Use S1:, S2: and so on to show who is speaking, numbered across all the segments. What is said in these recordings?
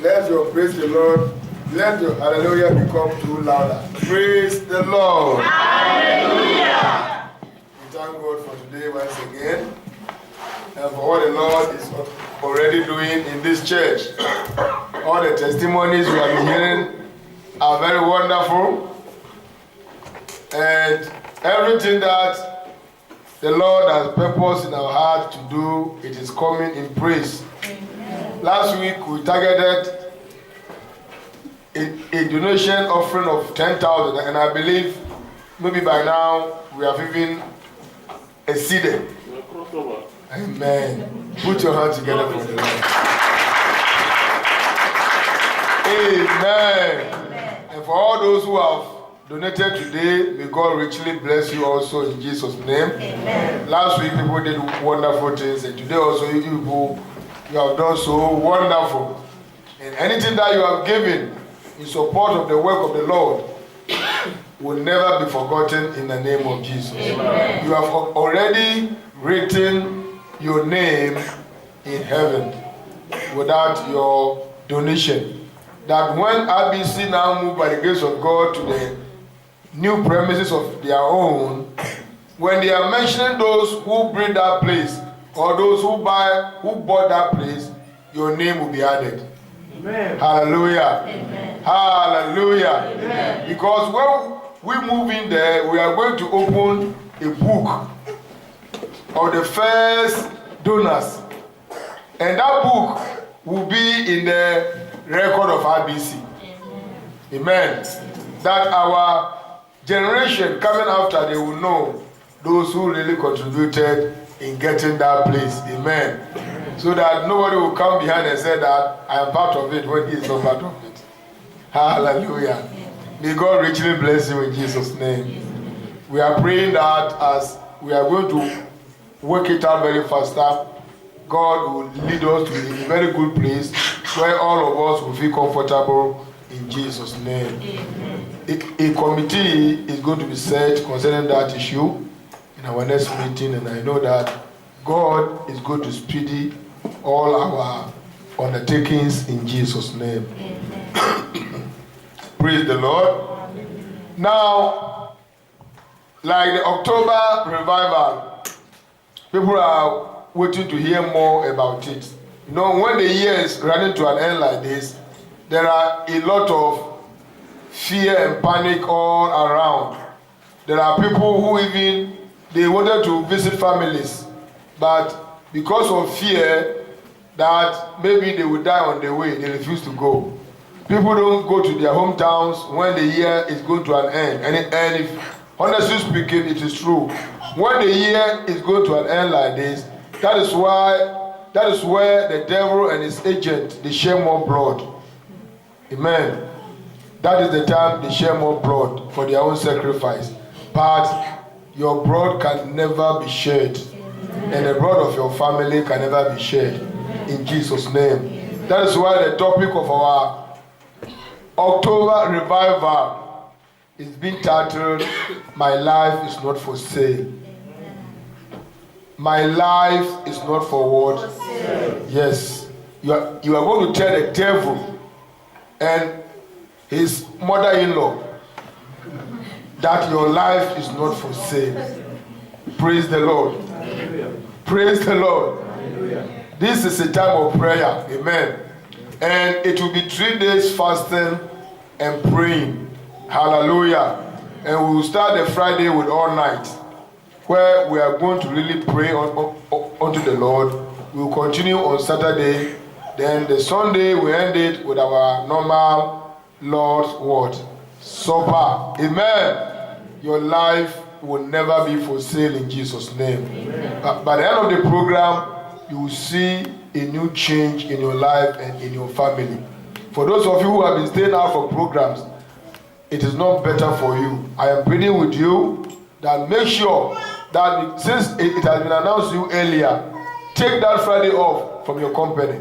S1: Let your praise the Lord. Let your hallelujah become too louder. Praise the Lord. Hallelujah. We thank God for today once again and for what the Lord is already doing in this church. All the testimonies we have been hearing are very wonderful. And everything that the Lord has purposed in our heart to do, it is coming in praise. Amen. Last week we targeted a donation offering of 10,000, and I believe maybe by now we have even exceeded. Amen. Put your hands together for the Lord. Amen. And for all those who have donated today, may God richly bless you also in Jesus' name. Amen. Last week people did wonderful things, and today also you people, you have done so wonderful. And anything that you have given in support of the work of the Lord will never be forgotten in the name of Jesus. Amen. You have already written your name in heaven without your donation. That when RBC now move by the grace of God to the new premises of their own, when they are mentioning those who bring that place or those who bought that place, your name will be added. Amen. Hallelujah. Amen. Hallelujah. Amen. Because when we move in there, we are going to open a book of the first donors, and that book will be in the record of RBC. Amen. That our generation coming after, they will know those who really contributed in getting that place. Amen. So that nobody will come behind and say that I am part of it when he is not part of it. Hallelujah. May God richly bless you in Jesus' name. We are praying that as we are going to work it out very faster, God will lead us to a very good place where all of us will feel comfortable in Jesus' name. A committee is going to be set concerning that issue in our next meeting, and I know that God is going to speedy all our undertakings in Jesus' name. Praise the Lord. Now, like the October revival, people are waiting to hear more about it. You know, when the year is running to an end like this, there are a lot of fear and panic all around. There are people who even, they wanted to visit families, but because of fear that maybe they will die on the way, they refuse to go. People don't go to their hometowns when the year is going to an end. And if, honestly speaking, it is true. When the year is going to an end like this, that is where the devil and his agent, they share more blood. Amen. That is the time they share more blood for their own sacrifice. But your blood can never be shed. And the blood of your family can never be shed. In Jesus' name. That is why the topic of our October revival is being titled, My Life is Not for Sale. My life is not for what? Yes. You are going to tell the devil and his mother-in-law that your life is not for sale. Praise the Lord. Praise the Lord. This is a time of prayer. Amen. And it will be 3 days fasting and praying. Hallelujah. And we will start the Friday with all night, where we are going to really pray unto the Lord. We will continue on Saturday. Then the Sunday we end it with our normal Lord's word supper. Amen. Your life will never be for sale in Jesus' name. By the end of the program, you will see a new change in your life and in your family. For those of you who have been staying out for programs, it is not better for you. I am pleading with you that make sure that since it has been announced to you earlier, take that Friday off from your company.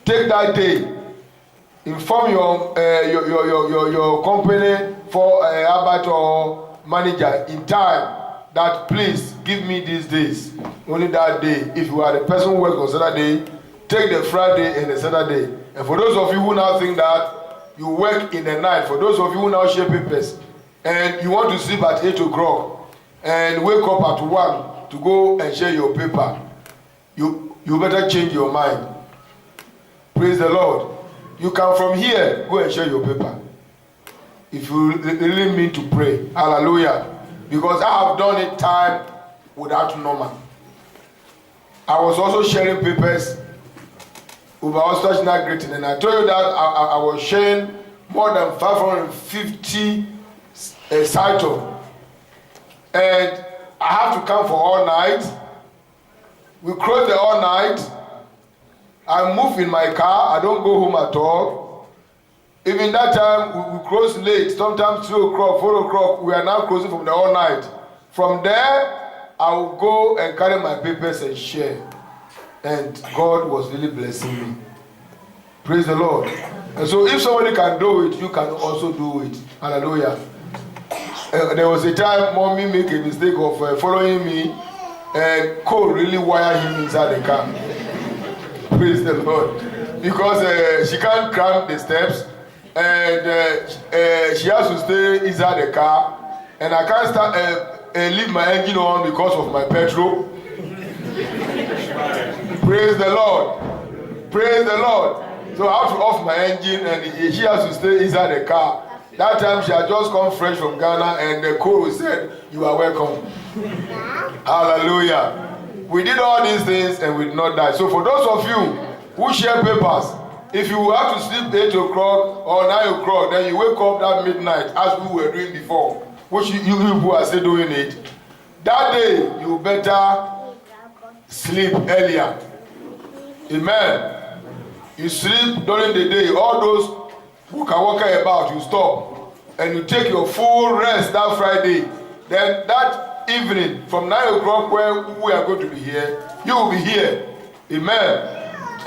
S1: Take that day. Inform your company for Albert or manager in time that please give me these days. Only that day. If you are the person who works on Saturday, take the Friday and the Saturday And for those of you who now think that you work in the night, for those of you who now share papers, and you want to sleep at 8 o'clock and wake up at 1 to go and share your paper, you better change your mind. Praise the Lord. You can from here go and share your paper. If you really mean to pray. Hallelujah. Because I have done it time without number. I was also sharing papers over Ostrich Greeting, and I told you that I was sharing more than 550 cycle. And I have to come for all night. We close the all night. I move in my car. I don't go home at all. Even that time, we close late. Sometimes 3 o'clock, 4 o'clock. We are now closing from the all night. From there, I will go and carry my papers and share. And God was really blessing me. Praise the Lord. And so if somebody can do it, you can also do it. Hallelujah. There was a time mommy made a mistake of following me, and Cole really wired him inside the car. Praise the Lord. Because she can't climb the steps, and she has to stay inside the car, and I can't start leave my engine on because of my petrol. Praise the Lord. Praise the Lord. So I have to off my engine, and she has to stay inside the car. That time she had just come fresh from Ghana, and the Cole said, "You are welcome." Hallelujah. We did all these things and we did not die. So for those of you who share papers, if you have to sleep 8 o'clock or 9 o'clock, then you wake up at midnight as we were doing before, which you people are still doing it, that day you better sleep earlier. Amen. You sleep during the day. All those who can walk about, you stop. And you take your full rest that Friday. Then that evening, from 9 o'clock where we are going to be here, you will be here. Amen.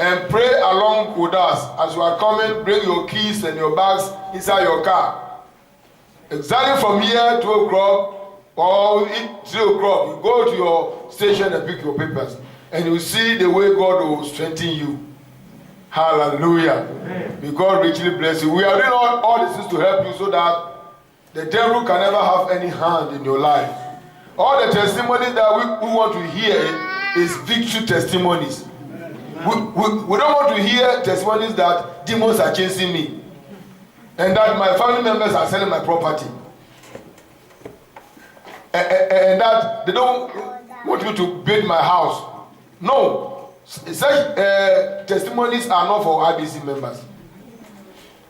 S1: And pray along with us. As you are coming, bring your keys and your bags inside your car. Exactly from here, 2 o'clock or 3 o'clock, you go to your station and pick your papers. And you see the way God will strengthen you. Hallelujah. Amen. May God richly bless you. We are doing all this is to help you so that the devil can never have any hand in your life. All the testimonies that we want to hear is victory testimonies. We don't want to hear testimonies that demons are chasing me and that my family members are selling my property and that they don't want me to build my house. No. Such testimonies are not for IBC members.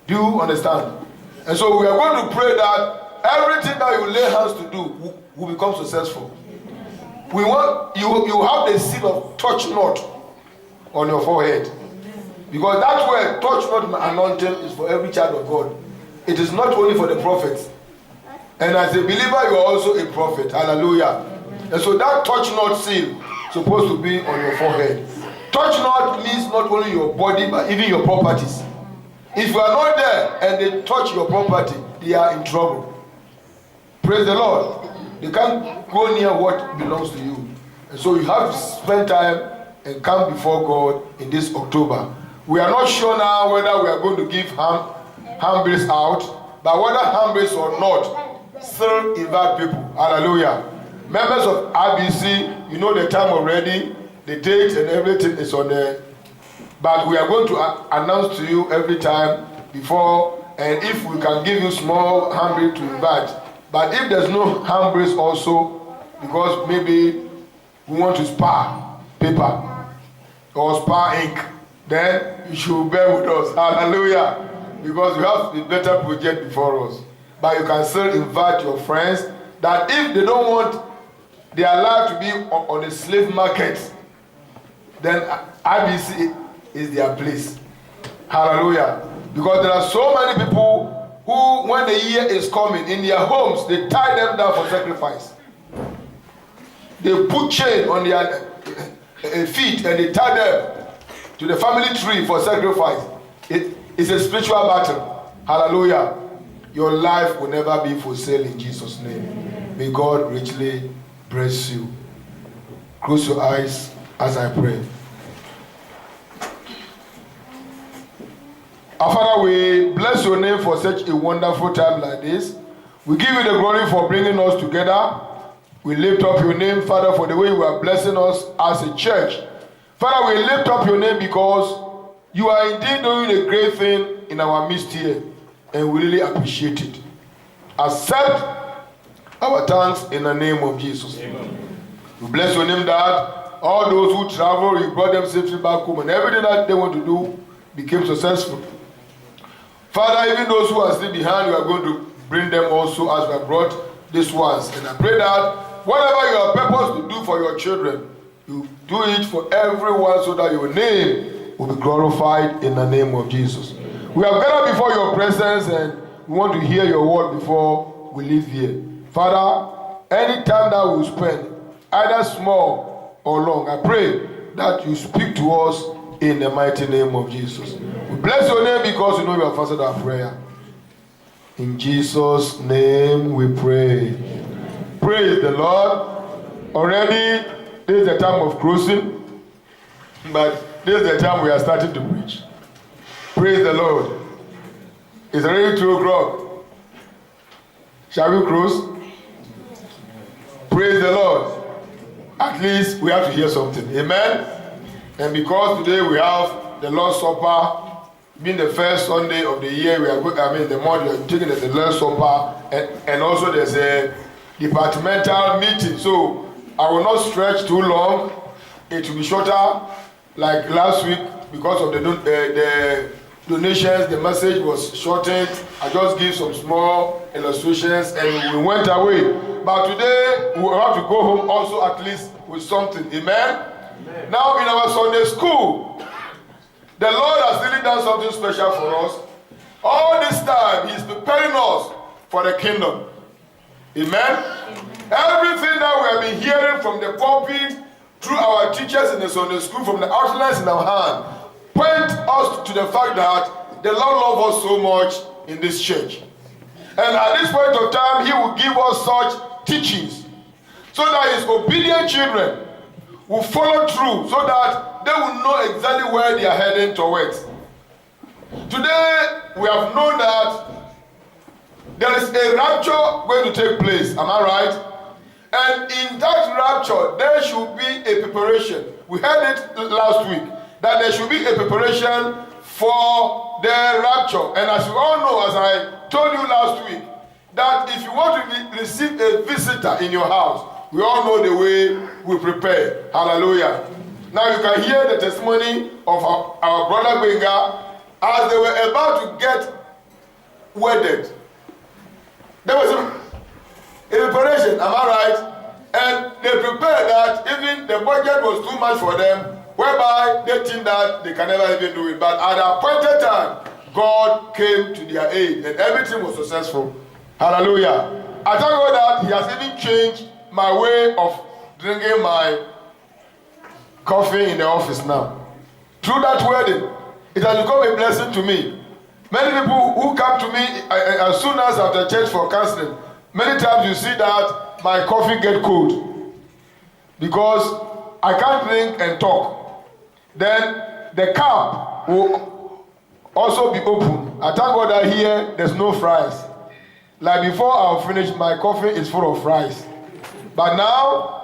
S1: Do you understand? And so we are going to pray that everything that you lay hands to do will become successful. We want you have the seal of touch not on your forehead. Because that word, touch not my anointing, is for every child of God. It is not only for the prophets. And as a believer, you are also a prophet. Hallelujah. And so that touch not seal is supposed to be on your forehead. Touch not means not only your body, but even your properties. If you are not there and they touch your property, they are in trouble. Praise the Lord. They can't go near what belongs to you. And so you have to spend time and come before God in this October. We are not sure now whether we are going to give handbills out, but whether handbills or not, still invite people. Hallelujah. Members of IBC, you know the time already. The date and everything is on there. But we are going to announce to you every time before, and if we can give you small handbill to invite. But if there's no handbills also, because maybe we want to spare paper or spare ink, then you should bear with us. Hallelujah. Because we have a better project before us. But you can still invite your friends that if they don't want their life to be on the slave market, then IBC is their place. Hallelujah. Because there are so many people who, when the year is coming, in their homes, they tie them down for sacrifice. They put chain on their feet and they tie them to the family tree for sacrifice. It's a spiritual battle. Hallelujah. Your life will never be for sale in Jesus' name. May God richly bless you. Close your eyes as I pray. Our Father, we bless your name for such a wonderful time like this. We give you the glory for bringing us together. We lift up your name, Father, for the way you are blessing us as a church. Father, we lift up your name because you are indeed doing a great thing in our midst here, and we really appreciate it. Accept our thanks in the name of Jesus. Amen. We bless your name that all those who travel, you brought them safely back home, and everything that they want to do became successful. Father, even those who are still behind, you are going to bring them also as we have brought these ones. And I pray that whatever you have purpose to do for your children, you do it for everyone so that your name will be glorified in the name of Jesus. We have gathered before your presence and we want to hear your word before we leave here. Father, any time that we spend, either small or long, I pray that you speak to us in the mighty name of Jesus. We bless your name because you know you have answered our prayer. In Jesus' name we pray. Praise the Lord. Already, this is the time of closing, but this is the time we are starting to preach. Praise the Lord. It's already 2 o'clock. Shall we close? Praise the Lord. At least we have to hear something. Amen. And because today we have the Lord's Supper, being the first Sunday of the year, we are going, the month we are taking the Lord's Supper, and also there's a departmental meeting. So I will not stretch too long. It will be shorter, like last week, because of the donations. The message was shortened. I just gave some small illustrations, and we went away. But today we will have to go home also at least with something. Amen. Amen. Now in our Sunday school, the Lord has really done something special for us. All this time, He's preparing us for the kingdom. Amen? Amen. Everything that we have been hearing from the pulpit, through our teachers in the Sunday school, from the outlines in our hand, point us to the fact that the Lord loves us so much in this church. And at this point of time, He will give us such teachings so that His obedient children will follow through, so that they will know exactly where they are heading towards. Today, we have known that there is a rapture going to take place. Am I right? And in that rapture, there should be a preparation. We heard it last week, that there should be a preparation for the rapture. And as you all know, as I told you last week, that if you want to receive a visitor in your house, we all know the way we prepare. Hallelujah. Now you can hear the testimony of our brother Benga as they were about to get wedded. There was a preparation, am I right? And they prepared that even the budget was too much for them, whereby they think that they can never even do it. But at the appointed time, God came to their aid and everything was successful. Hallelujah. I thank God that He has even changed my way of drinking my coffee in the office now. Through that wedding, it has become a blessing to me. Many people who come to me as soon as after church for counseling, many times you see that my coffee get cold because I can't drink and talk. Then the cup will also be open. I thank God that here there's no fries. Like before I'll finish, my coffee is full of fries. But now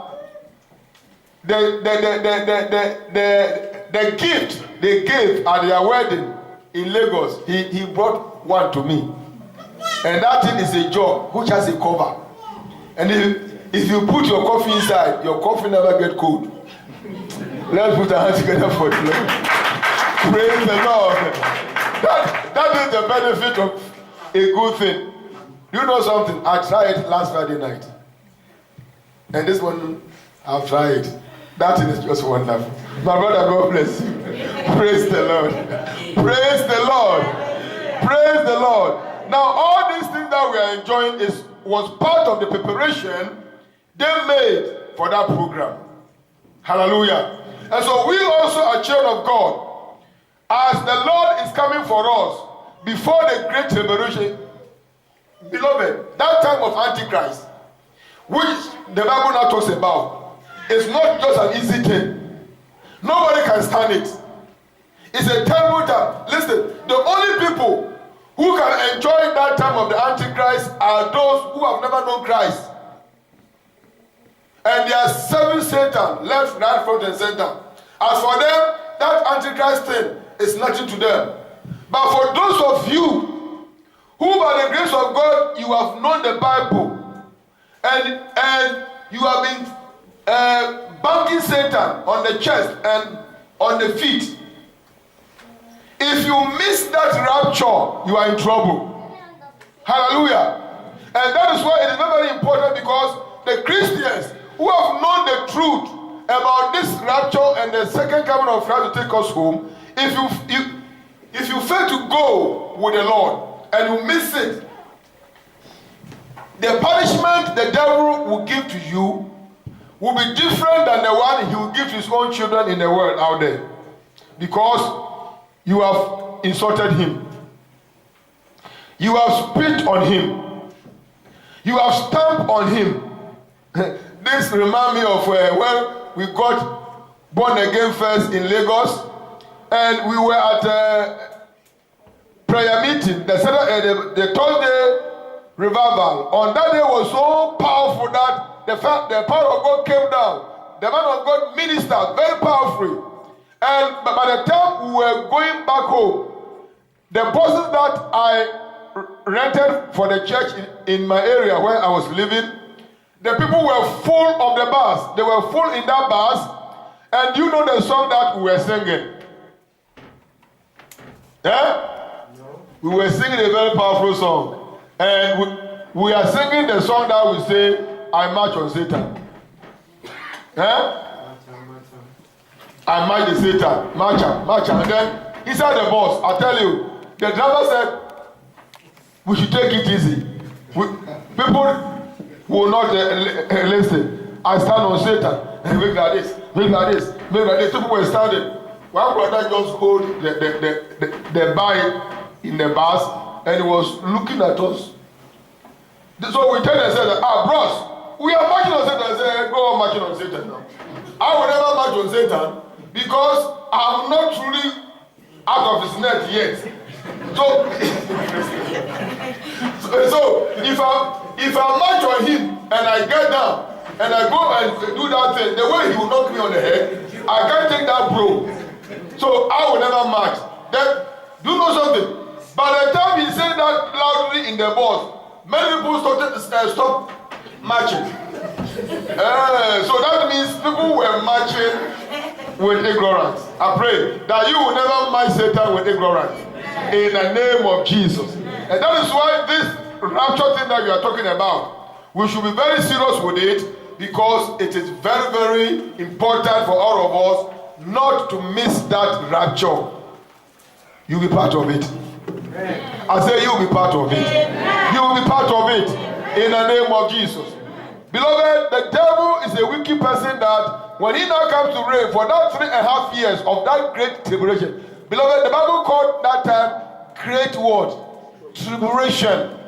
S1: the gift they gave at their wedding in Lagos, he brought one to me. And that thing is a jar which has a cover. And if you put your coffee inside, your coffee never get cold. Let's put our hands together for the Lord. Praise the Lord. That is the benefit of a good thing. You know something? I tried it last Friday night. And this one, I've tried. That thing is just wonderful. My brother, God bless you. Praise the Lord. Praise the Lord. Praise the Lord. Now, all these things that we are enjoying was part of the preparation they made for that program. Hallelujah. And so we also are children of God. As the Lord is coming for us before the great tribulation, beloved, that time of Antichrist, which the Bible now talks about, is not just an easy thing. Nobody can stand it. It's a terrible time. Listen, the only of the Antichrist are those who have never known Christ. And they are serving Satan, left, right, front, and center. As for them, that Antichrist thing is nothing to them. But for those of you who by the grace of God, you have known the Bible, and you have been banging Satan on the chest and on the feet, if you miss that rapture, you are in trouble. Hallelujah. And that is why it is very, very important, because the Christians who have known the truth about this rapture and the second coming of Christ to take us home, if you fail to go with the Lord and you miss it, the punishment the devil will give to you will be different than the one he will give to his own children in the world out there, because you have insulted him, you have spit on him, you have stamped on him. This reminds me of when we got born again first in Lagos, and we were at a prayer meeting, the Thursday revival. On that day was so powerful that the power of God came down. The man of God ministered very powerfully. And by the time we were going back home, the buses that I rented for the church in my area where I was living, the people were full of the bus. They were full in that bus. And you know the song that we were singing? Yeah? No. We were singing a very powerful song. And we are singing the song that we say, I march on Satan. Yeah? I march the Satan. March. And then inside the bus, I tell you, the driver said, we should take it easy. People will not listen. I stand on Satan and make like this, make like this, make like this. People were standing. One brother just hold the bike in the bus and he was looking at us. So we tell them, said, bros, we are marching on Satan. I said, go on marching on Satan now. I will never march on Satan because I'm not truly out of his net yet. So if I march on him and I get down and I go and do that thing, the way he will knock me on the head, I can't take that blow. So I will never march. Then, do you know something? By the time he said that loudly in the bus, many people stop marching. So that means people were marching with ignorance. I pray that you will never march Satan with ignorance. In the name of Jesus. And that is why this rapture thing that we are talking about, we should be very serious with it, because it is very, very important for all of us not to miss that rapture. You'll be part of it. I say you'll be part of it. You will be part of it in the name of Jesus. Beloved, the devil is a wicked person that when he now comes to reign for that 3.5 years of that great tribulation, beloved, the Bible called that time great what? Tribulation.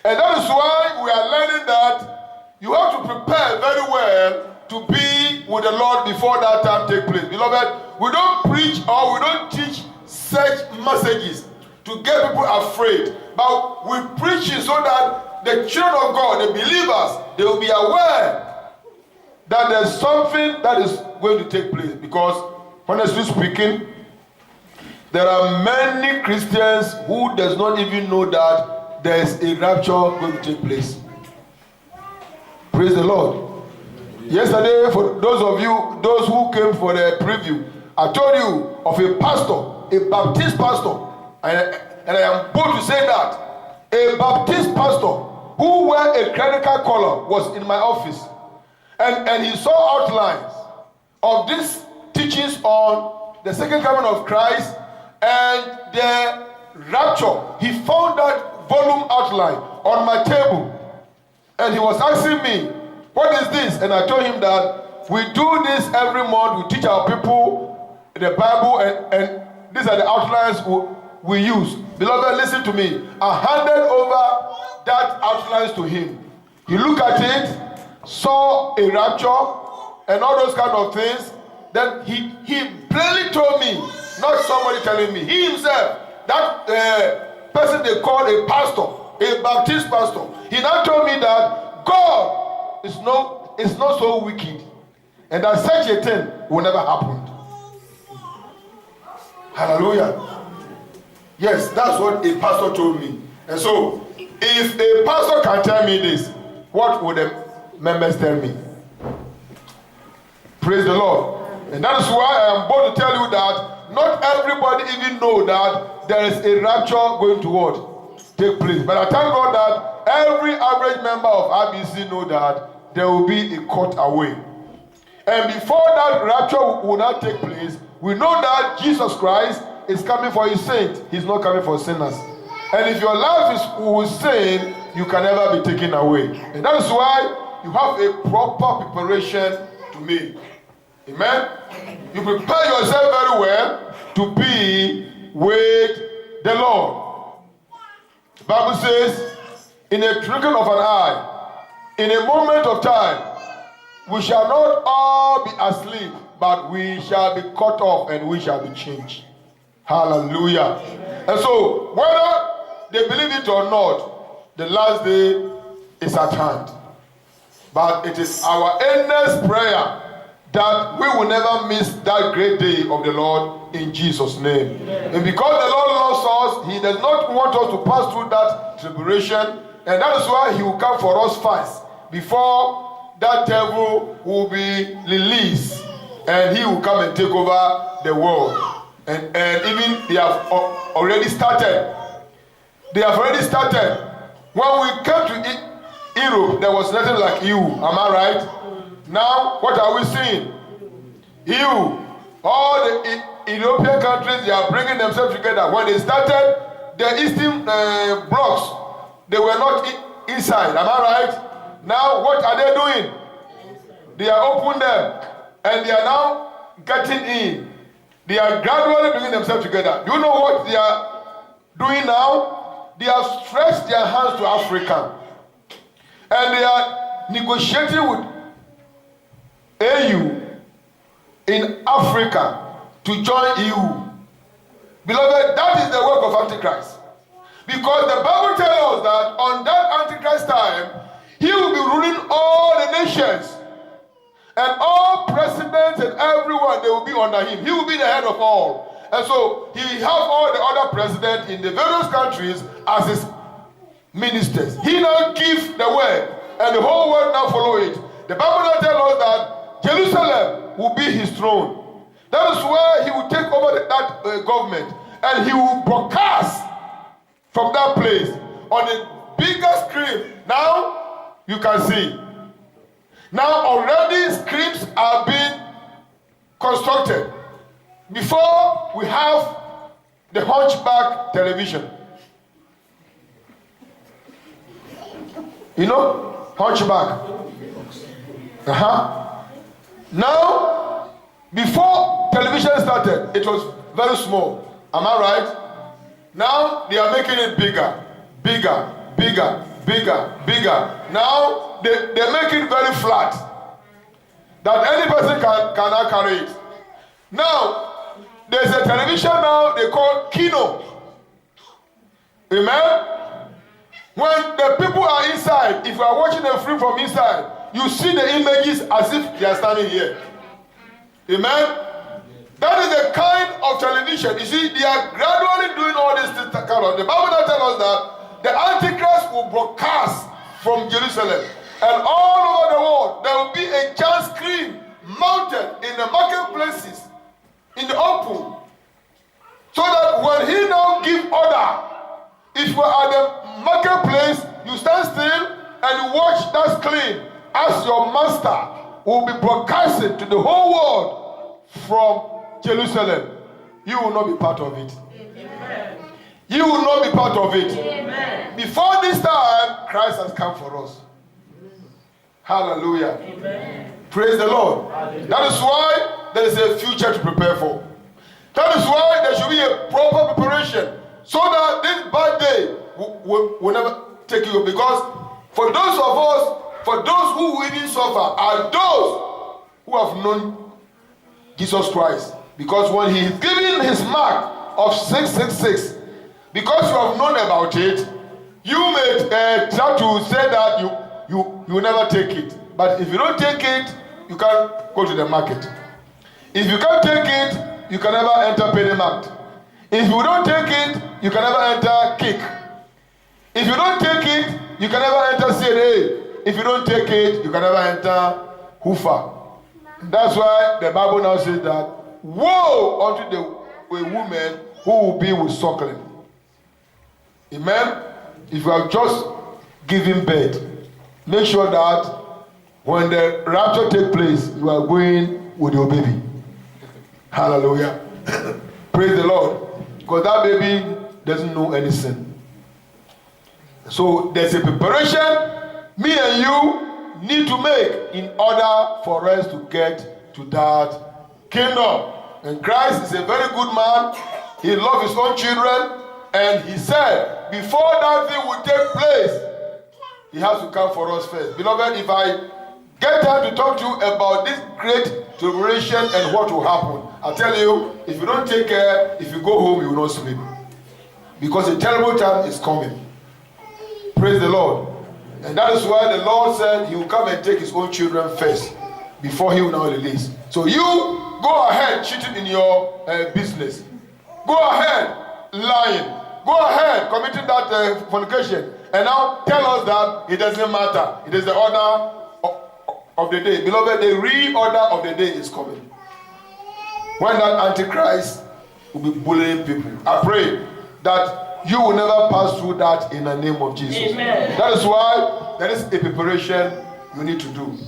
S1: And that is why we are learning that you have to prepare very well to be with the Lord before that time takes place. Beloved, we don't preach or we don't teach such messages to get people afraid, but we preach it so that the children of God, the believers, they will be aware that there's something that is going to take place. Because honestly speaking, there are many Christians who does not even know that there is a rapture going to take place. Praise the Lord. Yesterday, for those of you, those who came for the preview, I told you of a pastor, a Baptist pastor, and I am bold to say that a Baptist pastor who wore a clerical collar was in my office, and he saw outlines of these teachings on the second coming of Christ and the rapture. He found that volume outline on my table, and he was asking me, what is this? And I told him that we do this every month. We teach our people the Bible, and these are the outlines we use. Beloved, listen to me. I handed over that outlines to him. He looked at it, saw a rapture, and all those kind of things. Then he plainly told me, not somebody telling me, he himself, that person they call a pastor, a Baptist pastor. He now told me that God is not so wicked, and that such a thing will never happen. Hallelujah. Yes, that's what a pastor told me. And so, if a pastor can tell me this, what would the members tell me? Praise the Lord. And that is why I am bold to tell you that not everybody even know that there is a rapture going to what? Take place. But I thank God that every average member of RBC know that there will be a cut away. And before that rapture will not take place, we know that Jesus Christ is coming for his saints. He's not coming for sinners. And if your life is with sin, you can never be taken away. And that is why you have a proper preparation to make. Amen? You prepare yourself very well to be with the Lord. The Bible says, in a twinkling of an eye, in a moment of time, we shall not all be asleep, but we shall be cut off and we shall be changed. Hallelujah. Amen. And so, whether they believe it or not, the last day is at hand. But it is our earnest prayer that we will never miss that great day of the Lord in Jesus' name. Amen. And because the Lord loves us, he does not want us to pass through that tribulation, and that is why he will come for us first, before that devil will be released, and he will come and take over the world. And even they have already started. They have already started. When we came to Europe, there was nothing like EU. Am I right? Now, what are we seeing? EU. All the European countries, they are bringing themselves together. When they started, the Eastern blocks, they were not inside. Am I right? Now, what are they doing? They are opening them. And they are now getting in. They are gradually bringing themselves together. Do you know what they are doing now? They have stretched their hands to Africa. And they are negotiating with AU in Africa to join EU. Beloved, that is the work of Antichrist. Because the Bible tells us that on that Antichrist time, he will be ruling all the nations. And all presidents and everyone, they will be under him. He will be the head of all. And so he has all the other presidents in the various countries as his ministers. He now gives the word, and the whole world now follow it. The Bible now tells us that Jerusalem will be his throne. That is where he will take over that government, and he will broadcast from that place on the biggest screen. Now you can see. Now already screens are being constructed before we have the hunchback television. You know, hunchback. Now, before television started, it was very small. Am I right? Now they are making it bigger, bigger, bigger, bigger, bigger. Now they make it very flat, that any person can now carry it. Now there's a television now they call Kino. Amen. When the people are inside, if you are watching a film from inside, you see the images as if they are standing here. Amen. That is the kind of television. You see, they are gradually doing all this kind of. The Bible now tells us that the Antichrist will broadcast from Jerusalem. And all over the world, there will be a giant screen mounted in the marketplaces, in the open. So that when he now gives order, if you are at the marketplace, you stand still and you watch that screen as your master will be broadcasting to the whole world from Jerusalem. You will not be part of it. Amen. You will not be part of it. Amen. Before this time, Christ has come for us. Hallelujah. Amen. Praise the Lord. Hallelujah. That is why there is a future to prepare for. That is why there should be a proper preparation, so that this bad day will never take you. Because for those of us, for those who will even suffer, are those who have known Jesus Christ. Because when he is giving his mark of 666, because you have known about it, You may try to say that you will never take it. But if you don't take it, you can't go to the market. If you can't take it, you can never enter Pennymarkt. If you don't take it, you can never enter Kick. If you don't take it, you can never enter CNA. If you don't take it, you can never enter Hoofer. That's why the Bible now says that, woe unto the woman who will be with suckling. Amen? If you have just given birth, make sure that when the rapture takes place, you are going with your baby. Hallelujah. Praise the Lord. Because that baby doesn't know any sin. So there's a preparation me and you need to make in order for us to get to that kingdom. And Christ is a very good man. He loves his own children. And he said, before that thing will take place, he has to come for us first. Beloved, if I get time to talk to you about this great tribulation and what will happen, I tell you, if you don't take care, if you go home, you will not sleep. Because a terrible time is coming. Praise the Lord. And that is why the Lord said he will come and take his own children first before he will now release. So you go ahead cheating in your business. Go ahead lying. Go ahead committing that fornication. And now tell us that it doesn't matter. It is the order of the day. Beloved, the real order of the day is coming. When that Antichrist will be bullying people. I pray that you will never pass through that in the name of Jesus. Amen. That is why there is a preparation you need to do.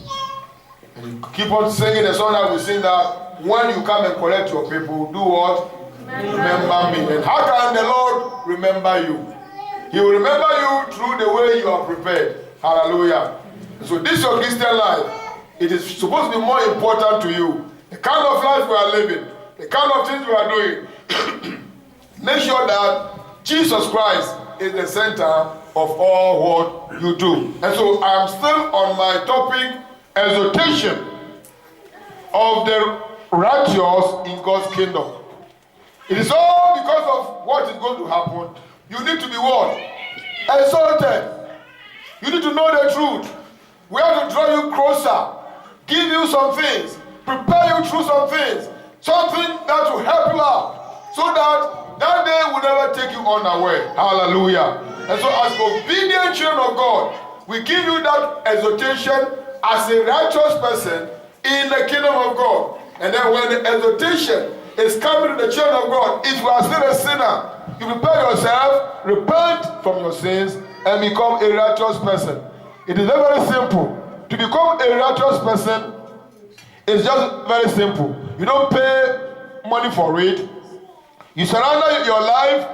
S1: And you keep on singing the song that we sing that when you come and collect your people, do what? Remember me. And how can the Lord remember you? He will remember you through the way you are prepared. Hallelujah. So this is your Christian life. It is supposed to be more important to you. The kind of life we are living, the kind of things we are doing. Make sure that Jesus Christ is the center of all what you do. And so I am still on my topic, exaltation of the righteous in God's kingdom. It is all because of what is going to happen. You need to be what? Exalted. You need to know the truth. We have to draw you closer, give you some things, prepare you through some things, something that will help you out, so that day will never take you unaware. Hallelujah. And so as obedient children of God, we give you that exhortation as a righteous person in the kingdom of God. And then when the exhortation is coming to the children of God, if you are still a sinner, you prepare yourself, repent from your sins, and become a righteous person. It is very, very simple. To become a righteous person is just very simple. You don't pay money for it. You surrender your life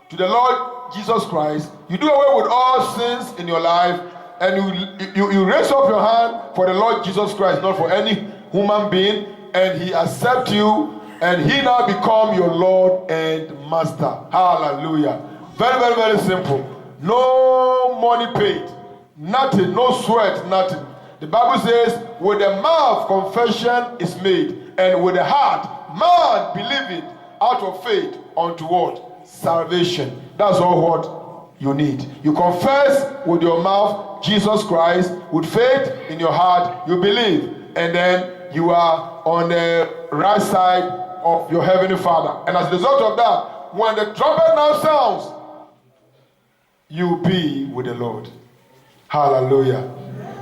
S1: to the Lord Jesus Christ. You do away with all sins in your life, and you raise up your hand for the Lord Jesus Christ, not for any human being, and he accepts you, and he now become your Lord and Master. Hallelujah. Very, very, very simple. No money paid. Nothing. No sweat. Nothing. The Bible says, with the mouth confession is made, and with the heart man believeth out of faith unto what? Salvation. That's all what you need. You confess with your mouth Jesus Christ, with faith in your heart you believe, and then you are on the right side of your heavenly Father. And as a result of that, when the trumpet now sounds, you be with the Lord. Hallelujah.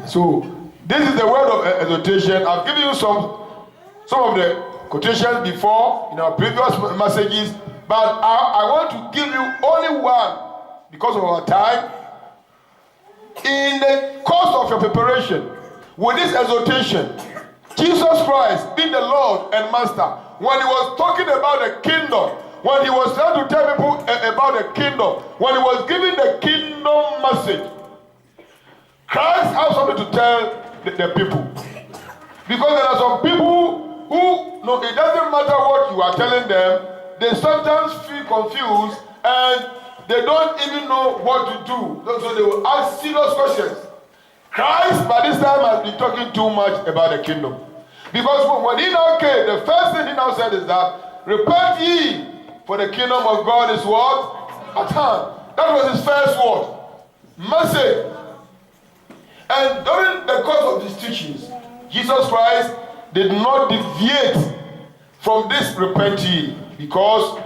S1: So this is the word of exhortation. I've given you some of the quotations before in our previous messages, but I want to give you only one because of our time. In the course of your preparation with this exhortation, Jesus Christ, being the Lord and Master, when he was talking about the kingdom, when he was trying to tell people about the kingdom, when he was giving the kingdom message, Christ has something to tell the people. Because there are some people who, no, it doesn't matter what you are telling them, they sometimes feel confused and they don't even know what to do. So they will ask serious questions. Christ, by this time, has been talking too much about the kingdom. Because when he now came, the first thing he now said is that, repent ye, for the kingdom of God is what? At hand. That was his first word. message. And during the course of his teachings, Jesus Christ did not deviate from this repent ye, because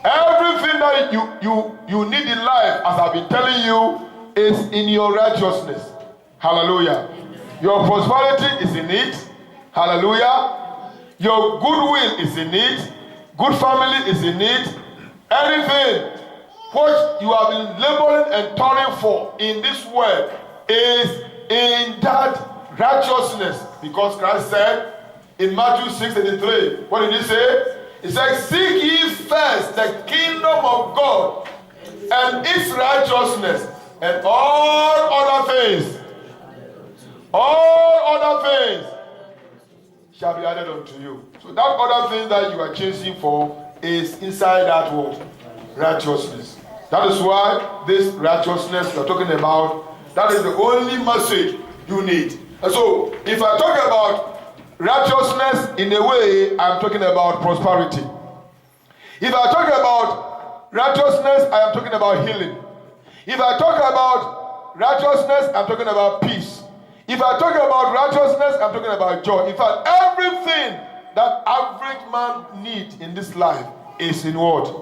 S1: everything that you need in life, as I've been telling you, is in your righteousness. Hallelujah. Your prosperity is in it. Hallelujah. Your goodwill is in it. Good family is in it. Everything what you have been laboring and toiling for in this world is in that righteousness. Because Christ said in Matthew 6:83, what did he say? He said, seek ye first the kingdom of God and its righteousness, and all other things shall be added unto you. So that other thing that you are chasing for is inside that word, righteousness. That is why this righteousness we are talking about, that is the only message you need. And so, if I talk about righteousness, in a way, I'm talking about prosperity. If I talk about righteousness, I am talking about healing. If I talk about righteousness, I'm talking about peace. If I talk about righteousness, I'm talking about joy. In fact, everything that average man needs in this life is in what?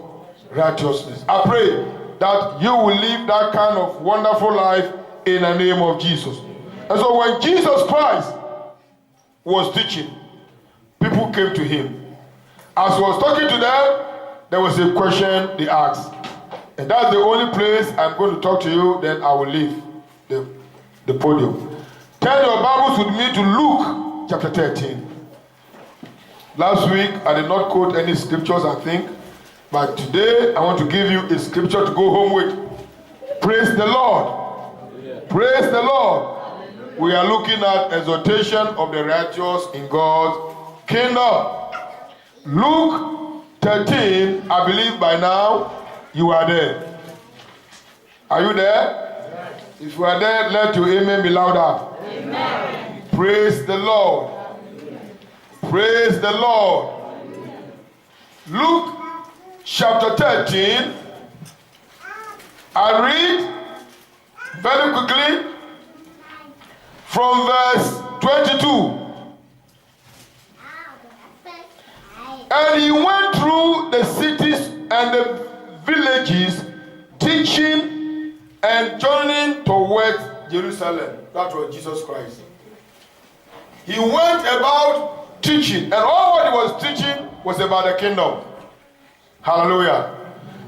S1: Righteousness. I pray that you will live that kind of wonderful life in the name of Jesus. And so when Jesus Christ was teaching, people came to him. As he was talking to them, there was a question they asked. And that's the only place I'm going to talk to you, then I will leave the podium. Turn your Bibles with me to Luke chapter 13. Last week, I did not quote any scriptures, I think. But today, I want to give you a scripture to go home with. Praise the Lord. Praise the Lord. We are looking at exhortation of the righteous in God's kingdom. Luke 13, I believe by now you are there. Are you there? If you are there, let your amen be louder. Amen. Praise the Lord. Praise the Lord. Luke chapter 13. I read very quickly from verse 22. And he went through the cities and the villages, teaching and journeying towards Jerusalem. That was Jesus Christ. He went about teaching, and all what he was teaching was about the kingdom. Hallelujah.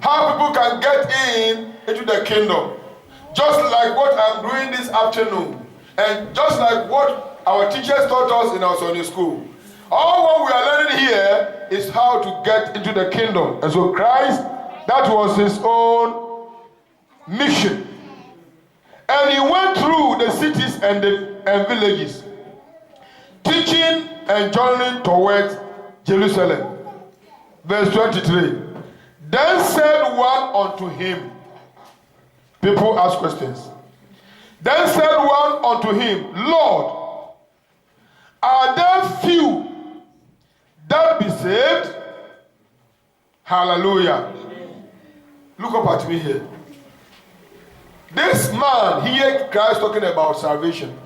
S1: How people can get into the kingdom. Just like what I'm doing this afternoon. And just like what our teachers taught us in our Sunday school. All what we are learning here is how to get into the kingdom. And so Christ, that was his own mission. And he went through the cities and villages, teaching and journeying towards Jerusalem. Verse 23. Then said one unto him. People ask questions. Then said one unto him, Lord, are there few that be saved? Hallelujah. Look up at me here. This man, he heard Christ talking about salvation.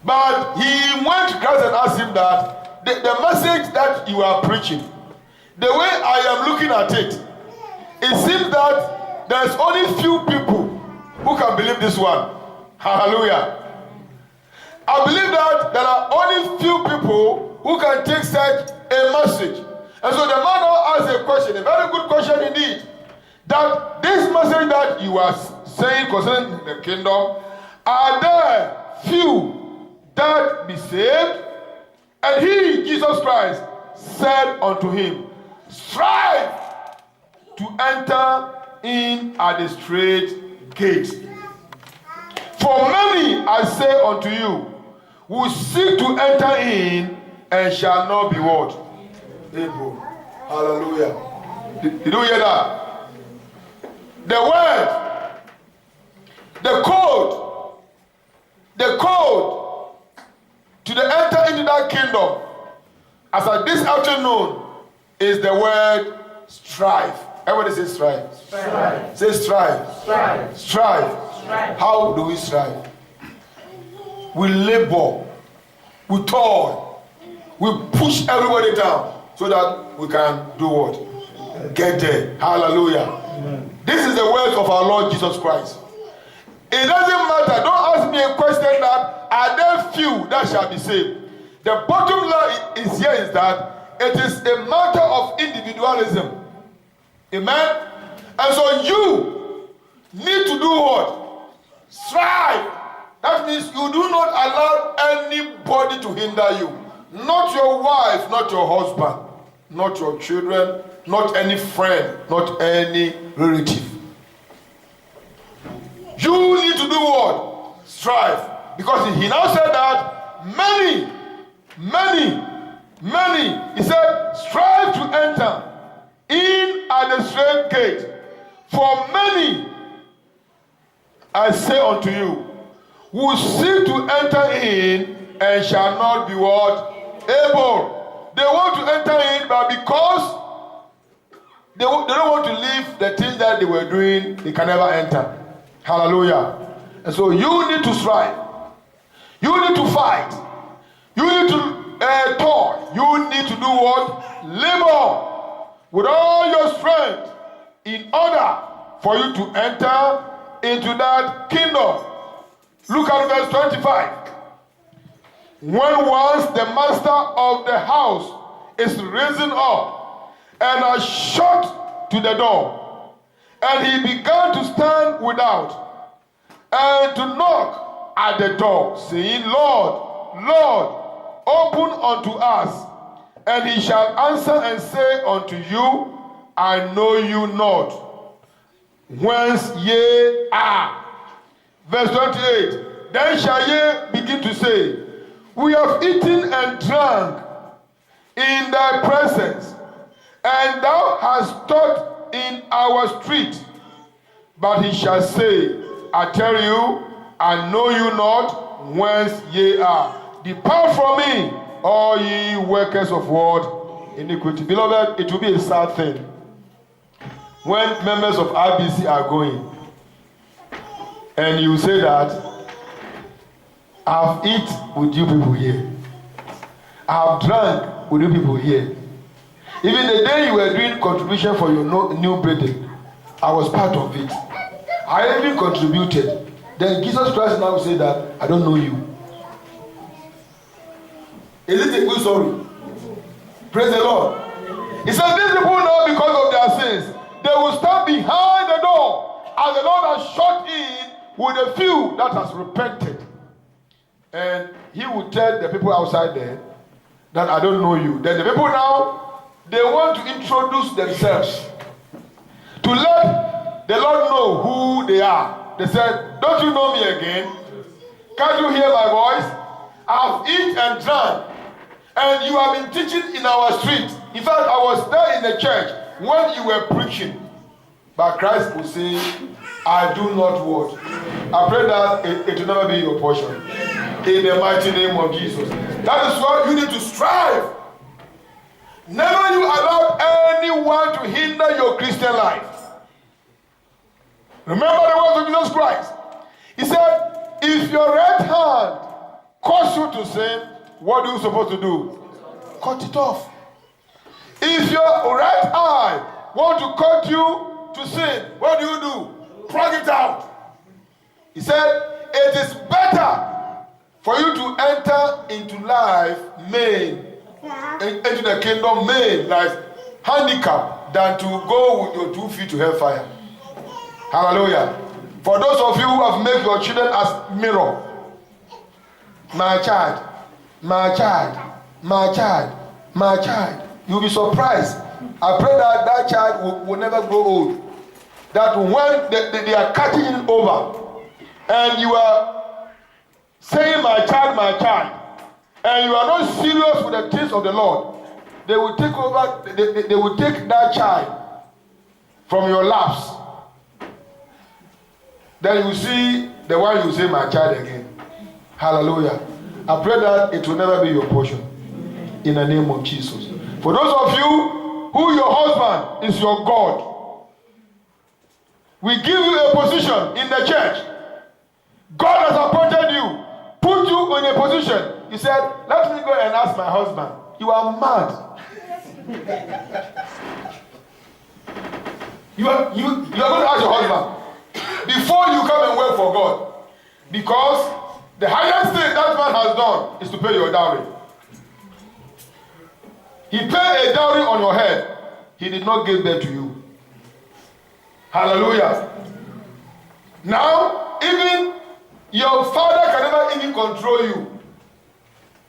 S1: But he went to Christ and asked him that the message that you are preaching, the way I am looking at it, it seems that there's only few people who can believe this one. Hallelujah. I believe that there are only few people who can take such a message. And so the man asked a question, a very good question indeed. That this message that you are saying concerning the kingdom, are there few that be saved? And he, Jesus Christ, said unto him, strive to enter in at the straight gate. For many, I say unto you, will seek to enter in and shall not be what? Able. Hallelujah. Did you hear that? The word, the code to the enter into that kingdom, as at this afternoon, is the word strive. Everybody say strive. Strive. Say strive. Strive. Strive. How do we strive? We labor, we toil, we push everybody down so that we can do what? Get there. Hallelujah. Amen. This is the words of our Lord Jesus Christ. It doesn't matter. Don't ask me a question that are there few that shall be saved. The bottom line is here is that it is a matter of individualism. Amen? And so you need to do what? Strive. That means you do not allow anybody to hinder you. Not your wife, not your husband, not your children, not any friend, not any relative. You need to do what? Strive. Because he now said that many, he said, strive to enter in at the straight gate. For many, I say unto you, who seek to enter in and shall not be what? Able. They want to enter in, but because they don't want to leave the things that they were doing, they can never enter. Hallelujah. And so you need to strive. You need to fight. You need to toil. You need to do what? Labor with all your strength in order for you to enter into that kingdom. Look at verse 25. When once the master of the house is risen up and has shut to the door, and he began to stand without and to knock at the door, saying, Lord, Lord, open unto us. And he shall answer and say unto you, I know you not, whence ye are. Verse 28. Then shall ye begin to say, we have eaten and drunk in thy presence, and thou hast taught in our street. But he shall say, I tell you, I know you not, whence ye are. Depart from me, all ye workers of what? Iniquity. Beloved, it will be a sad thing when members of RBC are going, and you say that, I've eaten with you people here. I've drank with you people here. Even the day you were doing contribution for your new building, I was part of it. I even contributed. Then Jesus Christ now say that, I don't know you. Is it a good story? Praise the Lord. He said, these people know because of their sins, they will stand behind the door as the Lord has shut in with a few that has repented. And he will tell the people outside there that I don't know you. Then the people now, they want to introduce themselves to let the Lord know who they are. They said, don't you know me again? Can't you hear my voice? I've eaten and drunk, and you have been teaching in our street. In fact, I was there in the church when you were preaching. But Christ will say, I do not what? I pray that it will never be your portion. In the mighty name of Jesus. That is why you need to strive. Never you allow anyone to hinder your Christian life. Remember the words of Jesus Christ. He said, if your right hand cause you to sin, what are you supposed to do? Cut it off. If your right eye want to cut you to sin, what do? Plug it out. He said, it is better for you to enter into life maimed, into the kingdom maimed, like handicapped, than to go with your 2 feet to hellfire. Hallelujah. For those of you who have made your children as mirror, my child, my child, my child, my child, you'll be surprised. I pray that that child will never grow old. That when they are cutting it over, and you are saying, my child, and you are not serious with the things of the Lord, they will take over, they will take that child from your laps. Then you see the one you say, my child again. Hallelujah. I pray that it will never be your portion. In the name of Jesus. For those of you who your husband is your God, we give you a position in the church God has appointed you, put you in a position. You said, let me go and ask my husband. You are mad. You are going to ask your husband before you come and work for God. Because the highest thing that man has done is to pay your dowry. He paid a dowry on your head. He did not give that to you. Hallelujah. Now, even your father can never even control you.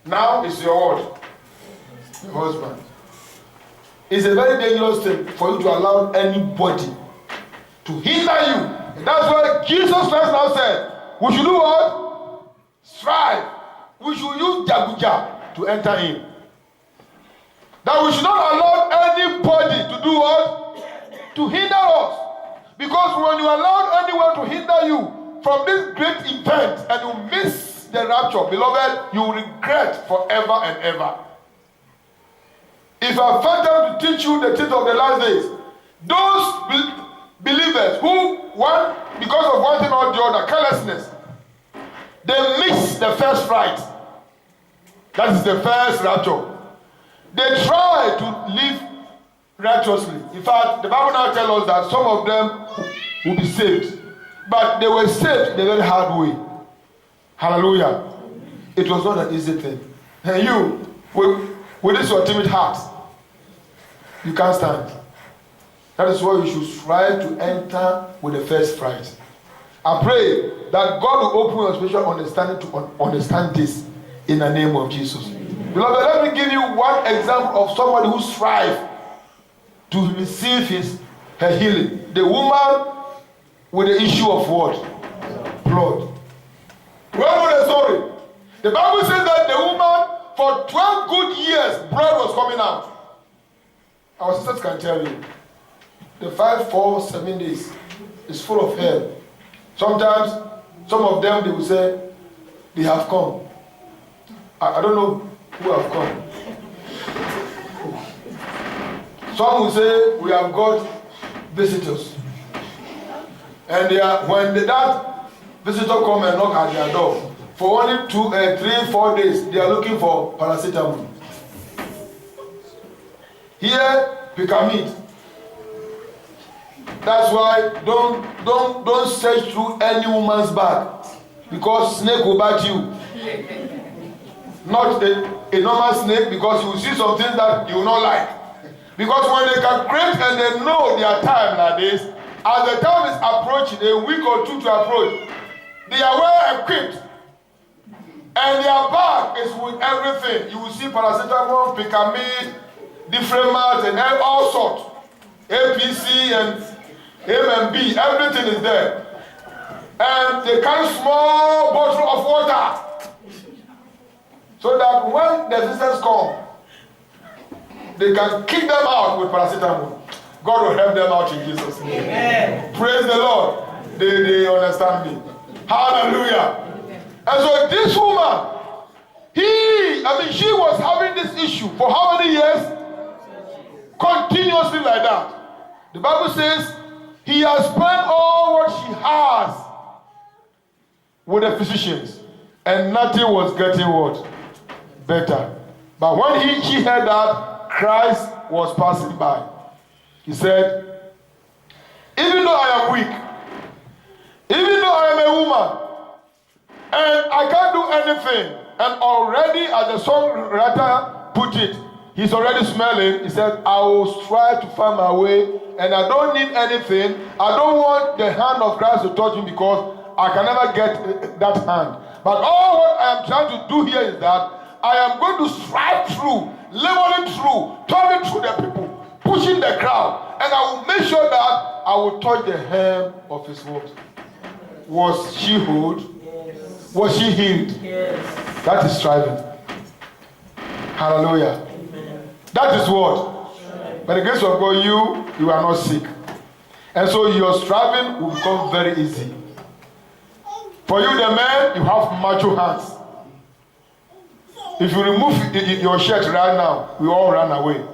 S1: Now it's your what? Your husband. It's a very dangerous thing for you to allow anybody to hinder you. And that's why Jesus Christ now said, we should do what? Strive. We should use jaguja to enter in. That we should not allow anybody to do what? To hinder us. Because when you allow anyone to hinder you from this great event and you miss the rapture, beloved, you will regret forever and ever. If I find time to teach you the truth of the last days, those believers who, because of one thing or the other, carelessness, they miss the first fright. That is the first rapture. They try to live righteously. In fact, the Bible now tells us that some of them will be saved. But they were saved the very hard way. Hallelujah. It was not an easy thing. And you, with this your timid heart, you can't stand. That is why you should strive to enter with the first fright. I pray that God will open your spiritual understanding to understand this in the name of Jesus. Beloved, let me give you one example of somebody who strived to receive her healing. The woman with the issue of what? Blood. Remember the story? The Bible says that the woman, for 12 good years, blood was coming out. Our sisters can tell you. The 5, 4, 7 days is full of hell. Sometimes, some of them, they will say, they have come. I don't know who have come. Some will say, we have got visitors. And when that visitor come and knock at their door, for only 2, 3, 4 days, they are looking for paracetamol. Here, Picamid. That's why don't search through any woman's bag, because snake will bite you. Not a normal snake, because you will see some things that you will not like. Because when they calculate and they know their time like this, as the time is approaching, a week or 2 to approach, they are well equipped. And their bag is with everything. You will see paracetamol, Picamid, different mats, and all sorts. APC and M&B, everything is there. And they carry small bottle of water. So that when the visitors come, they can kick them out with paracetamol. God will help them out in Jesus' name. Amen. Praise the Lord. They understand me. Hallelujah. And so this woman, she was having this issue for how many years? Continuously like that. The Bible says he has spent all what she has with the physicians, and nothing was getting what? Better. But when she heard that Christ was passing by, he said, even though I am weak, even though I am a woman, and I can't do anything, and already, as the songwriter put it, he's already smelling. He said, I will try to find my way, and I don't need anything. I don't want the hand of Christ to touch me, because I can never get that hand. But all what I am trying to do here is that I am going to strive through, leveling through, turning through the people, pushing the crowd, and I will make sure that I will touch the hem of his word. Was she healed? Yes. Was she healed? Yes. That is striving. Hallelujah. Amen. That is what? By the grace of God, you are not sick. And so your striving will become very easy. For you, the man, you have macho hands. If you remove your shirt right now, we all run away.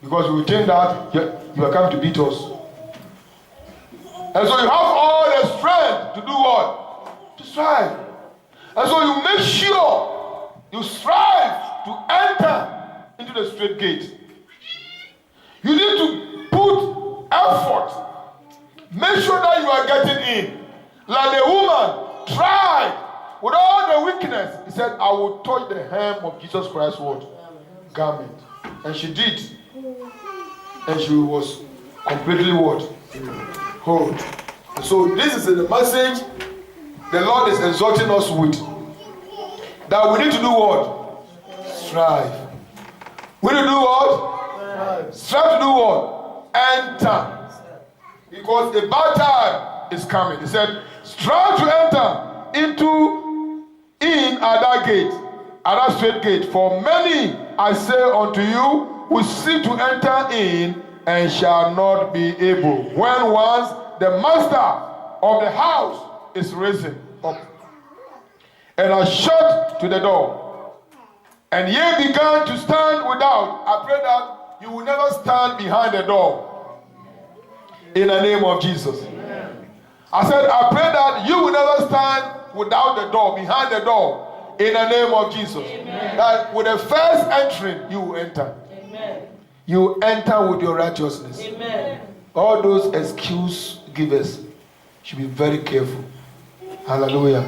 S1: Because we think that you are coming to beat us. And so you have all the strength to do what? To strive. And so you make sure you strive to enter into the straight gate. You need to put effort. Make sure that you are getting in. Like the woman tried with all the weakness. He said, I will touch the hem of Jesus Christ's word, garment. And she did. And she was completely what? Whole. So this is the message the Lord is exhorting us with. That we need to do what? Strive. We need to do what? Strive to do what? Enter. Because a bad time is coming. He said, strive to enter in at that gate, at that straight gate. For many, I say unto you, will seek to enter in and shall not be able. When once the master of the house is risen up and has shut to the door, and ye began to stand without, I pray that you will never stand behind the door. In the name of Jesus. Amen. I said, I pray that you will never stand without the door, behind the door. In the name of Jesus. Amen. That with the first entering, you will enter. Amen. You enter with your righteousness. Amen. All those excuse givers should be very careful. Hallelujah.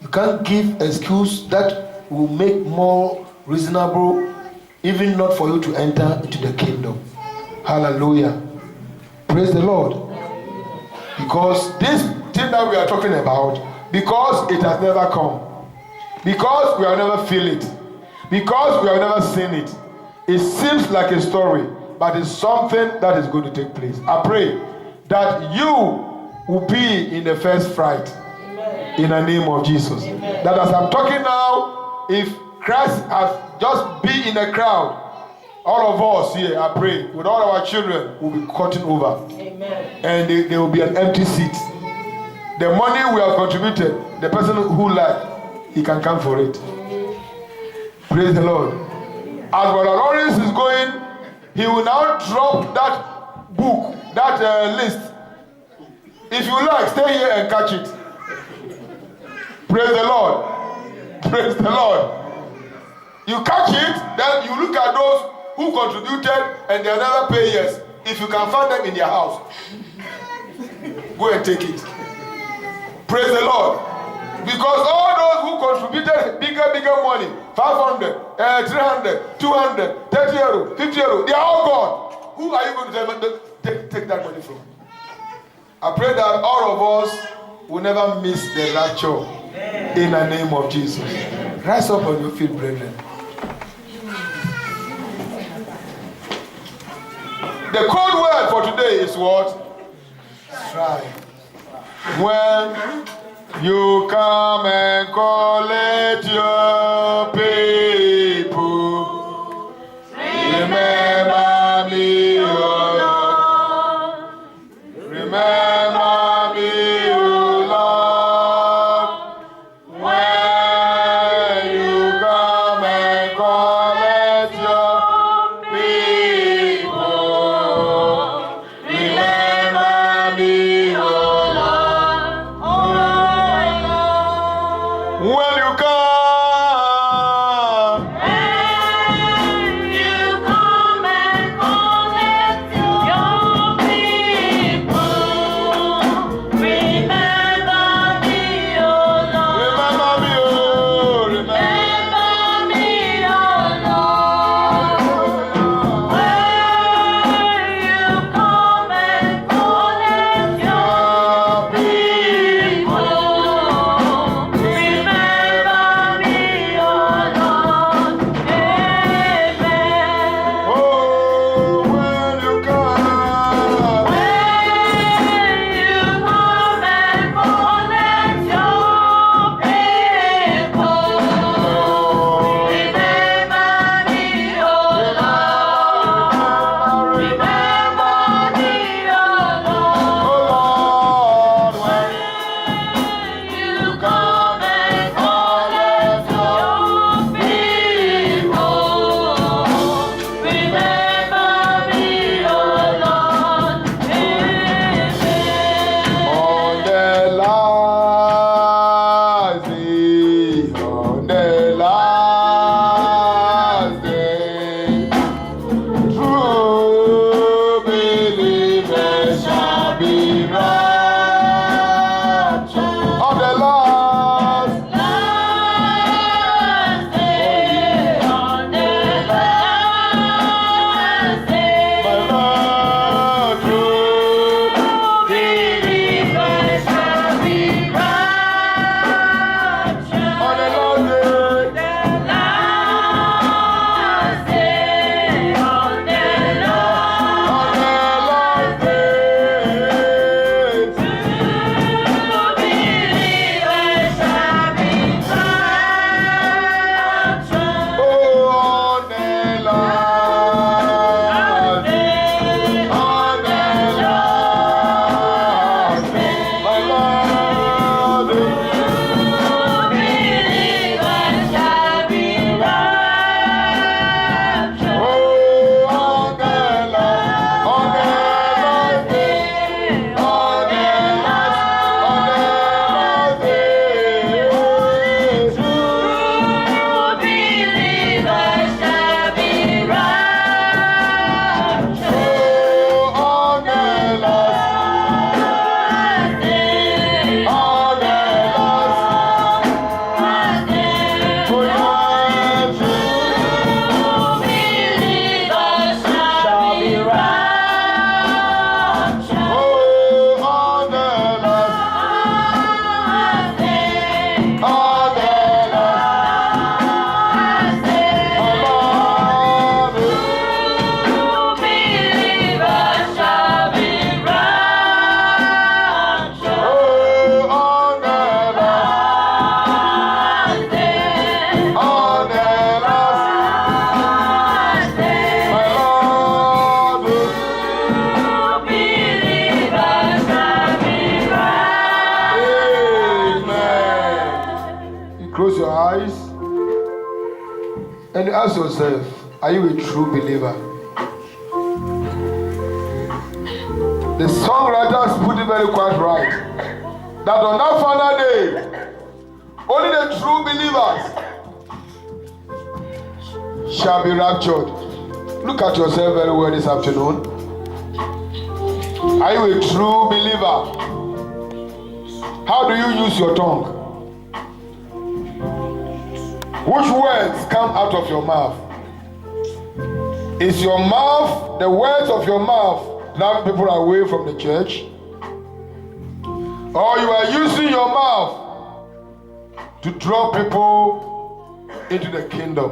S1: You can't give excuse that will make more reasonable, even not for you to enter into the kingdom. Hallelujah. Praise the Lord. Because this thing that we are talking about, because it has never come, because we have never feel it, because we have never seen it, it seems like a story, but it's something that is going to take place. I pray that you will be in the first fright. Amen. In the name of Jesus. Amen. That as I'm talking now, if Christ has just been in the crowd, all of us here, I pray, with all our children, will be cutting over. Amen. And there will be an empty seat. The money we have contributed, the person who likes, he can come for it. Praise the Lord. As Brother Lawrence is going, he will now drop that book, that list. If you like, stay here and catch it. Praise the Lord. Praise the Lord. You catch it, then you look at those who contributed and they'll never pay yes. If you can find them in their house, go and take it. Praise the Lord. Because all those who contributed bigger money, 500, 300, 200, 30 euro, 50 euro, they are all gone. Who are you going to take that money from? I pray that all of us will never miss the rapture in the name of Jesus. Rise up on your feet, brethren. The code word for today is what? Strive. When you come and collect your people, remember me, O Lord. Remember me, O Lord. When you come and collect your people, remember me, O Lord. When you come eyes and ask yourself, are you a true believer? The songwriters put it very quite right. That on that final day, only the true believers shall be raptured. Look at yourself very well this afternoon. Are you a true believer? How do you use your tongue? Which words come out of your mouth? Is your mouth, the words of your mouth, driving people away from the church? Or you are using your mouth to draw people into the kingdom?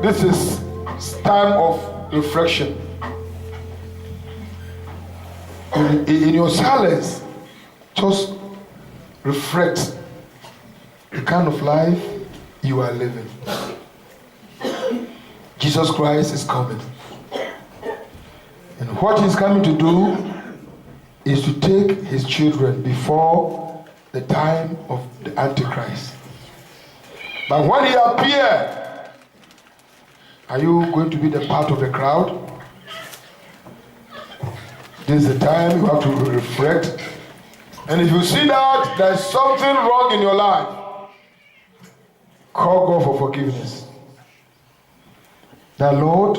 S1: This is time of reflection. In your silence, just reflect the kind of life you are living. Jesus Christ is coming. And what he's coming to do is to take his children before the time of the Antichrist. But when he appears, are you going to be the part of the crowd? This is the time you have to reflect. And if you see that there's something wrong in your life, call God for forgiveness. Now, Lord,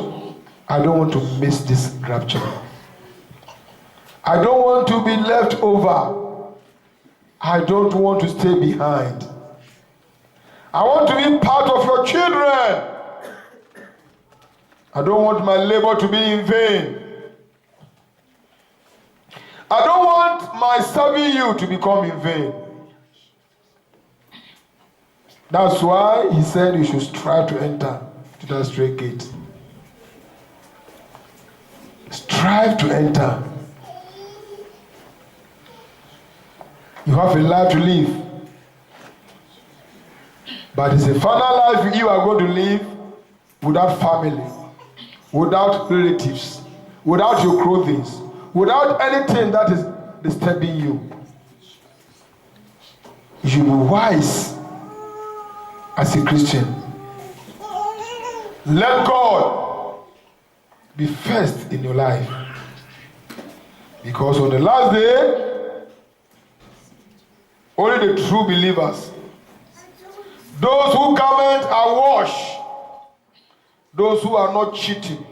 S1: I don't want to miss this rapture. I don't want to be left over. I don't want to stay behind. I want to be part of your children. I don't want my labor to be in vain. I don't want my serving you to become in vain. That's why he said you should strive to enter to that straight gate. Strive to enter. You have a life to live. But it's a final life you are going to live without family, without relatives, without your clothing, without anything that is disturbing you. You should be wise as a Christian. Let God be first in your life. Because on the last day, only the true believers, those who come and are washed, those who are not cheating,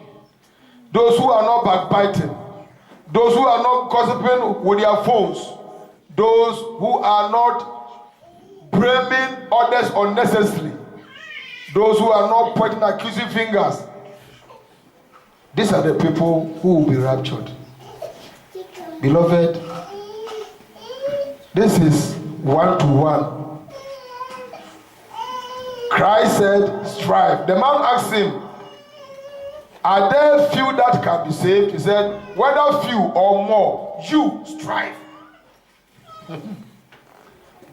S1: those who are not backbiting, those who are not gossiping with their phones, those who are not blaming others unnecessarily, those who are not pointing accusing fingers. These are the people who will be raptured. Beloved, this is 1-to-1. Christ said, strive. The man asked him, are there few that can be saved? He said, whether few or more, you strive.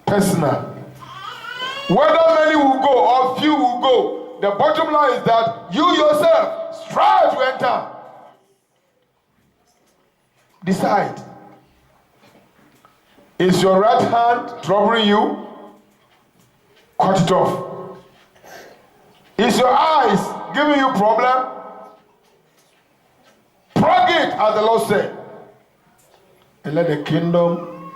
S1: Personal. Whether many will go or few will go, the bottom line is that you yourself strive to enter. Decide. Is your right hand troubling you? Cut it off. Is your eyes giving you problem? Plug it, as the Lord said, and let the kingdom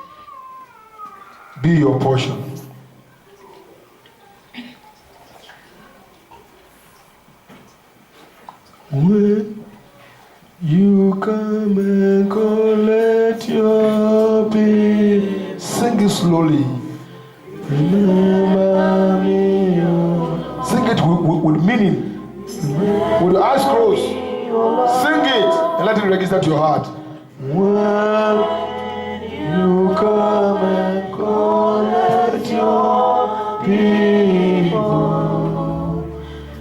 S1: be your portion. When you come and collect your peace, sing it slowly. Remember me. Sing it with meaning, with your eyes closed. Sing it and let it register to your heart. When you come and collect your people,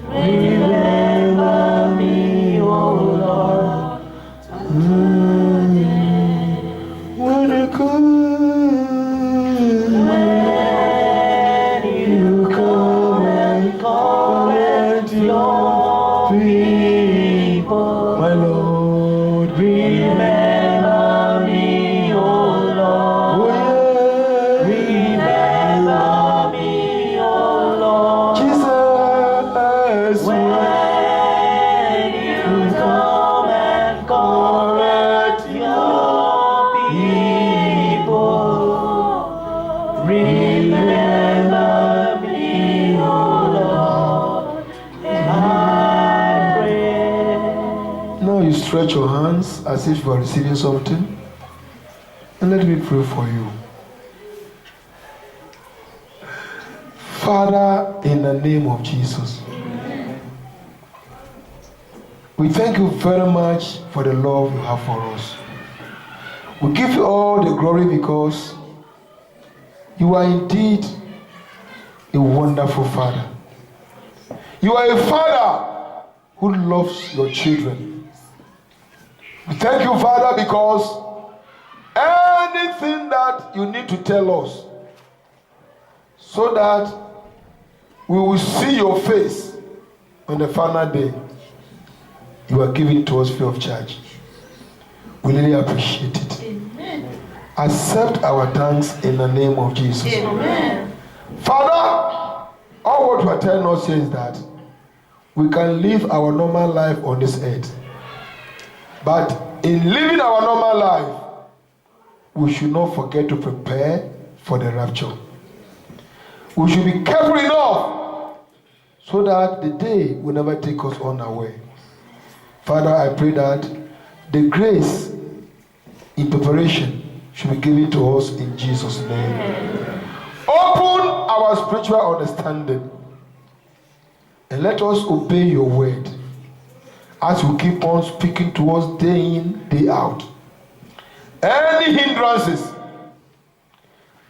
S1: remember me, O Lord. When you come, and collect your people, my Lord, remember me, O Lord. Oh, yeah. Remember out your hands as if you are receiving something. And let me pray for you. Father, in the name of Jesus, we thank you very much for the love you have for us. We give you all the glory because you are indeed a wonderful Father. You are a Father who loves your children. We thank you, Father, because anything that you need to tell us so that we will see your face on the final day, you are giving to us free of charge. We really appreciate it. Amen. Accept our thanks in the name of Jesus. Amen. Father, all what you are telling us is that we can live our normal life on this earth. But in living our normal life, we should not forget to prepare for the rapture. We should be careful enough so that the day will never take us unaware. Father, I pray that the grace in preparation should be given to us in Jesus' name. Open our spiritual understanding and let us obey your word as we keep on speaking to us day in, day out. Any hindrances,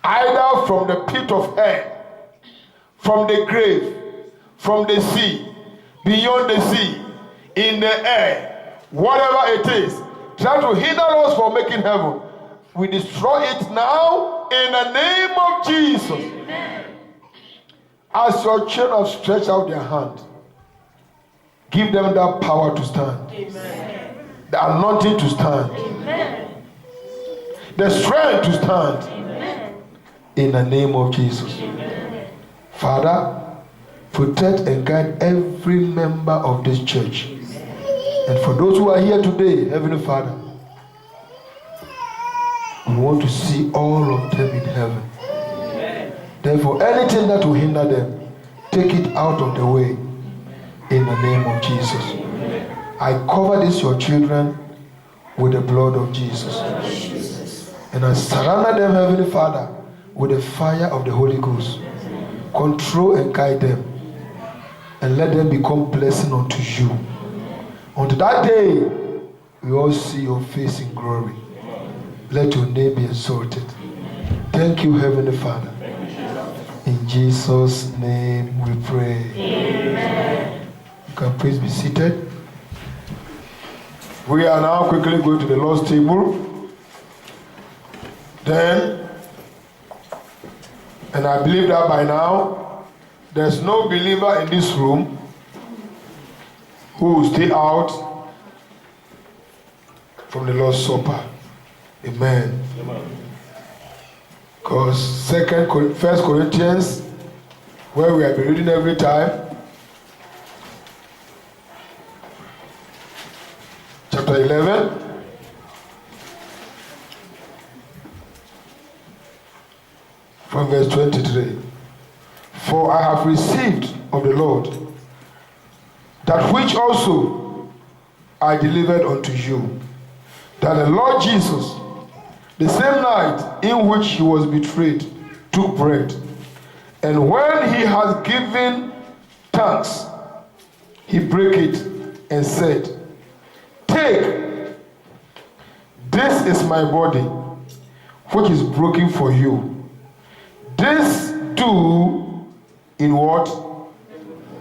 S1: either from the pit of hell, from the grave, from the sea, beyond the sea, in the air, whatever it is, try to hinder us from making heaven. We destroy it now in the name of Jesus. Amen. As your children stretch out their hand, give them that power to stand. Amen. The anointing to stand. Amen. The strength to stand. Amen. In the name of Jesus. Amen. Father, protect and guide every member of this church. And for those who are here today, Heavenly Father, we want to see all of them in heaven. Amen. Therefore, anything that will hinder them, take it out of the way in the name of Jesus. Amen. I cover this, your children, with the blood of Jesus. And I surround them, Heavenly Father, with the fire of the Holy Ghost. Control and guide them. And let them become blessing unto you. Unto that day, we all see your face in glory. Let your name be exalted. Thank you, Heavenly Father. In Jesus' name we pray. Amen. You can please be seated. We are now quickly going to the Lord's table. Then, and I believe that by now, there's no believer in this room who will stay out from the Lord's Supper. Amen. Because 1 Corinthians, where we have been reading every time, chapter 11, from verse 23. For I have received of the Lord that which also I delivered unto you, that the Lord Jesus, the same night in which he was betrayed, took bread. And when he had given thanks, he brake it and said, Take, this is my body, which is broken for you. This do in what?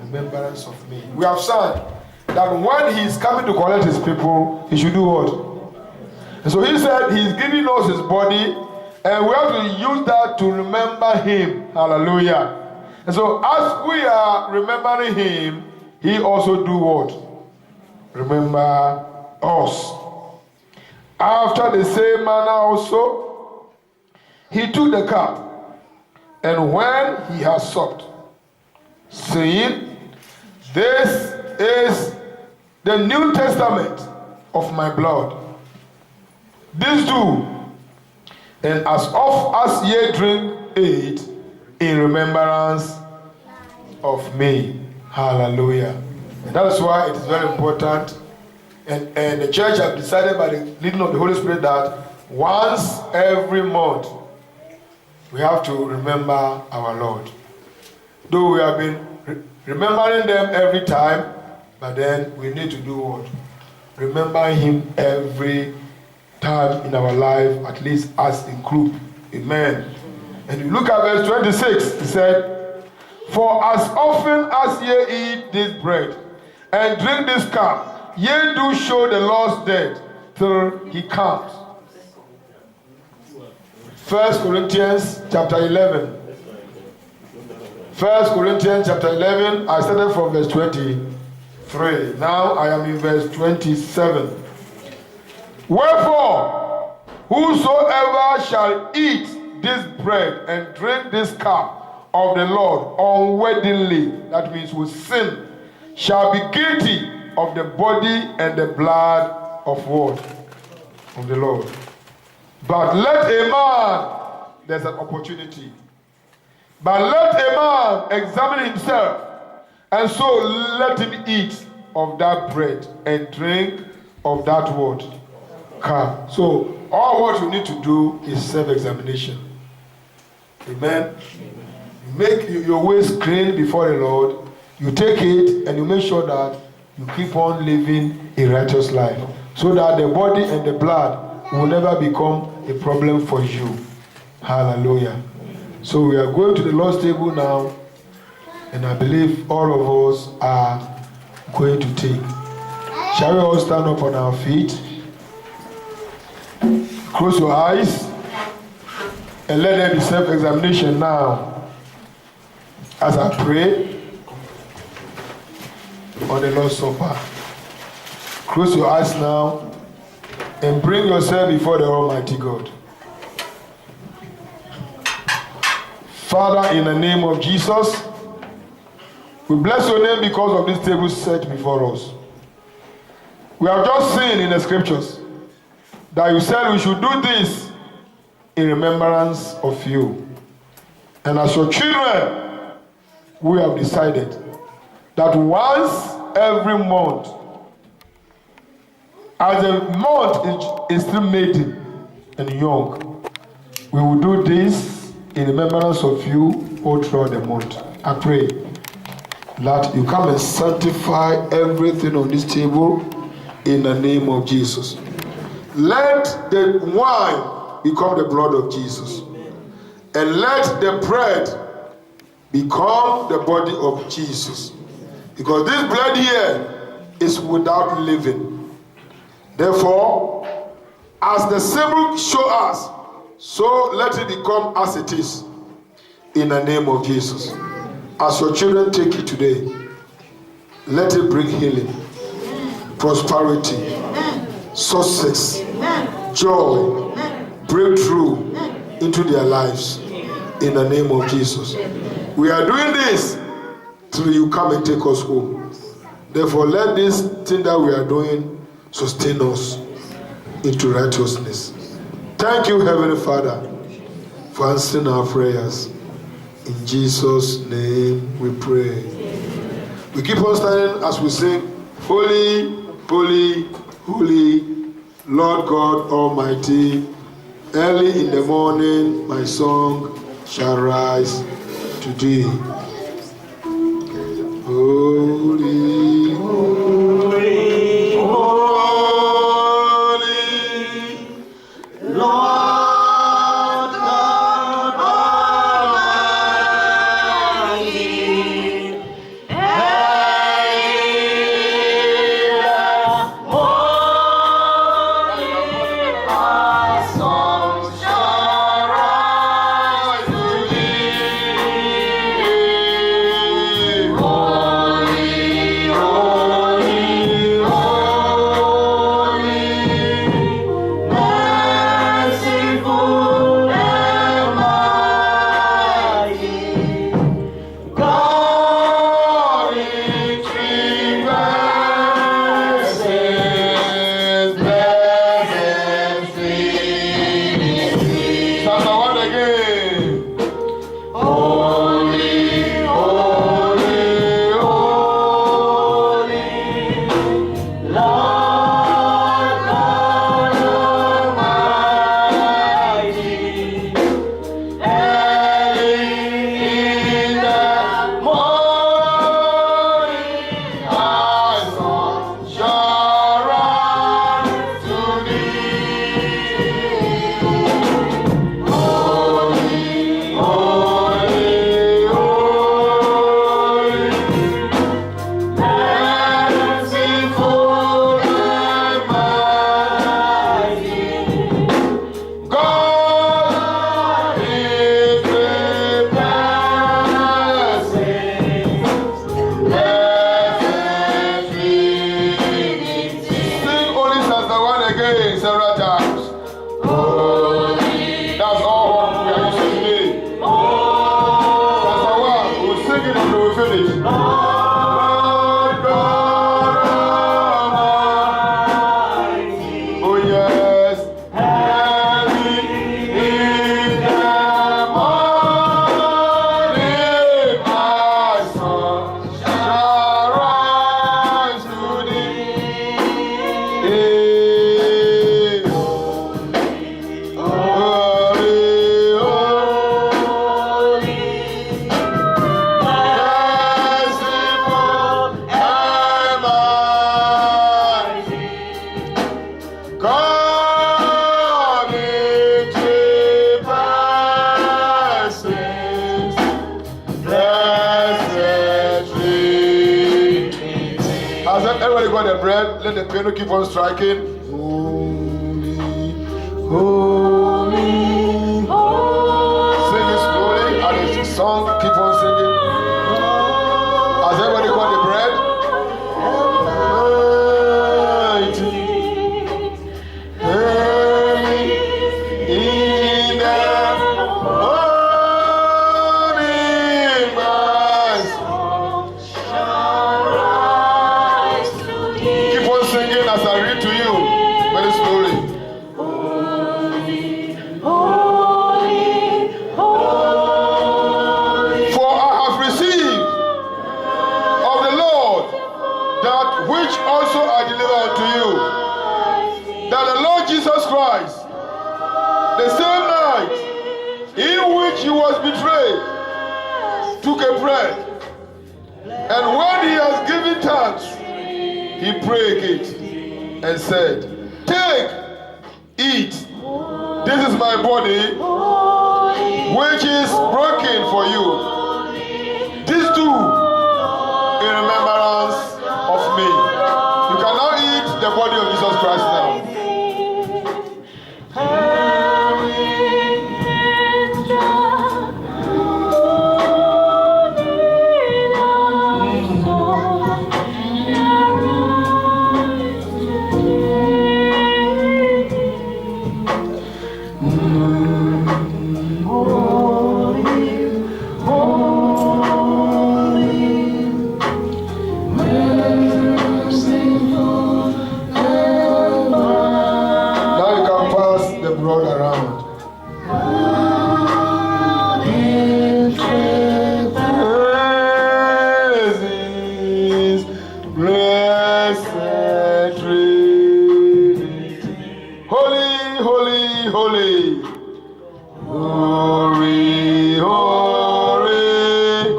S1: Remembrance of me. We have said that when he is coming to collect his people, he should do what? And so he said he's giving us his body, and we have to use that to remember him. Hallelujah. And so as we are remembering him, he also do what? Remember us. After the same manner also, he took the cup, and when he had supped, saying, This is the New Testament of my blood. This do, and as oft as ye drink it, in remembrance of me. Hallelujah. And that is why it is very important And the church have decided by the leading of the Holy Spirit that once every month we have to remember our Lord. Though we have been remembering them every time, but then we need to do what? Remember Him every time in our life, at least as a group. Amen. And you look at verse 26, he said, "For as often as ye eat this bread and drink this cup, ye do show the Lord's death till He comes." 1 Corinthians chapter 11. 1 Corinthians chapter 11, I started from verse 23. Now I am in verse 27. "Wherefore, whosoever shall eat this bread and drink this cup of the Lord unwittingly," that means with sin, "shall be guilty of the body and the blood of what? Of the Lord. But let a man," there's an opportunity, "but let a man examine himself, and so let him eat of that bread and drink of that word cup." So all what you need to do is self-examination. Amen. You make your ways clean before the Lord. You take it and you make sure that you keep on living a righteous life, so that the body and the blood will never become a problem for you. Hallelujah. So we are going to the Lord's table now, and I believe all of us are going to take. Shall we all stand up on our feet? Close your eyes and let there be self-examination now as I pray on the Lord's Supper. Close your eyes now and bring yourself before the Almighty God. Father, in the name of Jesus, we bless your name because of this table set before us. We have just seen in the scriptures that you said we should do this in remembrance of you. And as your children, we have decided that once every month, as the month is still maiden and young, we will do this in remembrance of you all throughout the month. I pray that you come and sanctify everything on this table in the name of Jesus. Let the wine become the blood of Jesus, and let the bread become the body of Jesus, because this bread here is without leaven. Therefore, as the symbol show us, so let it become as it is in the name of Jesus. As your children take it today, let it bring healing, prosperity, success, joy, breakthrough into their lives in the name of Jesus. We are doing this till you come and take us home. Therefore, let this thing that we are doing sustain us into righteousness. Thank you, Heavenly Father, for answering our prayers. In Jesus' name we pray. We keep on standing as we sing, "Holy, holy, holy, Lord God Almighty. Early in the morning my song shall rise to thee. Holy, holy, holy, Lord God Almighty. Early again several times. Holy. That's all we are using today. That's the one. We'll sing it until we finish. Lord God Almighty. Oh yes. Early in the morning, my sun shall rise to thee. Has everybody got the bread? Let the piano keep on striking. Holy, holy, holy. Sing it slowly and the song keep on singing. Has everybody got the bread? Almighty, early in the morning, my soul shall rise. Keep on singing as I read to you very slowly. For I have received of the Lord that which also I deliver unto you, that the Lord Jesus Christ, the same night in which he was betrayed, took a bread, and when he has given thanks, he prayed it and said, take, eat, this is my body which is broken for you. This do in remembrance of me. You can now eat the body of Jesus Christ now. Now you can pass the bread around. Praises, blessed Trinity. Holy, holy, holy. Holy, holy,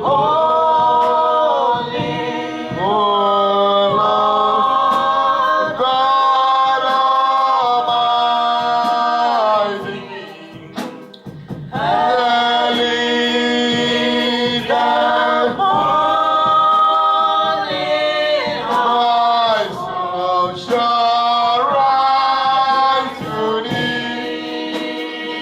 S1: holy, Lord God Almighty. Early the morning, my soul shall rise to thee.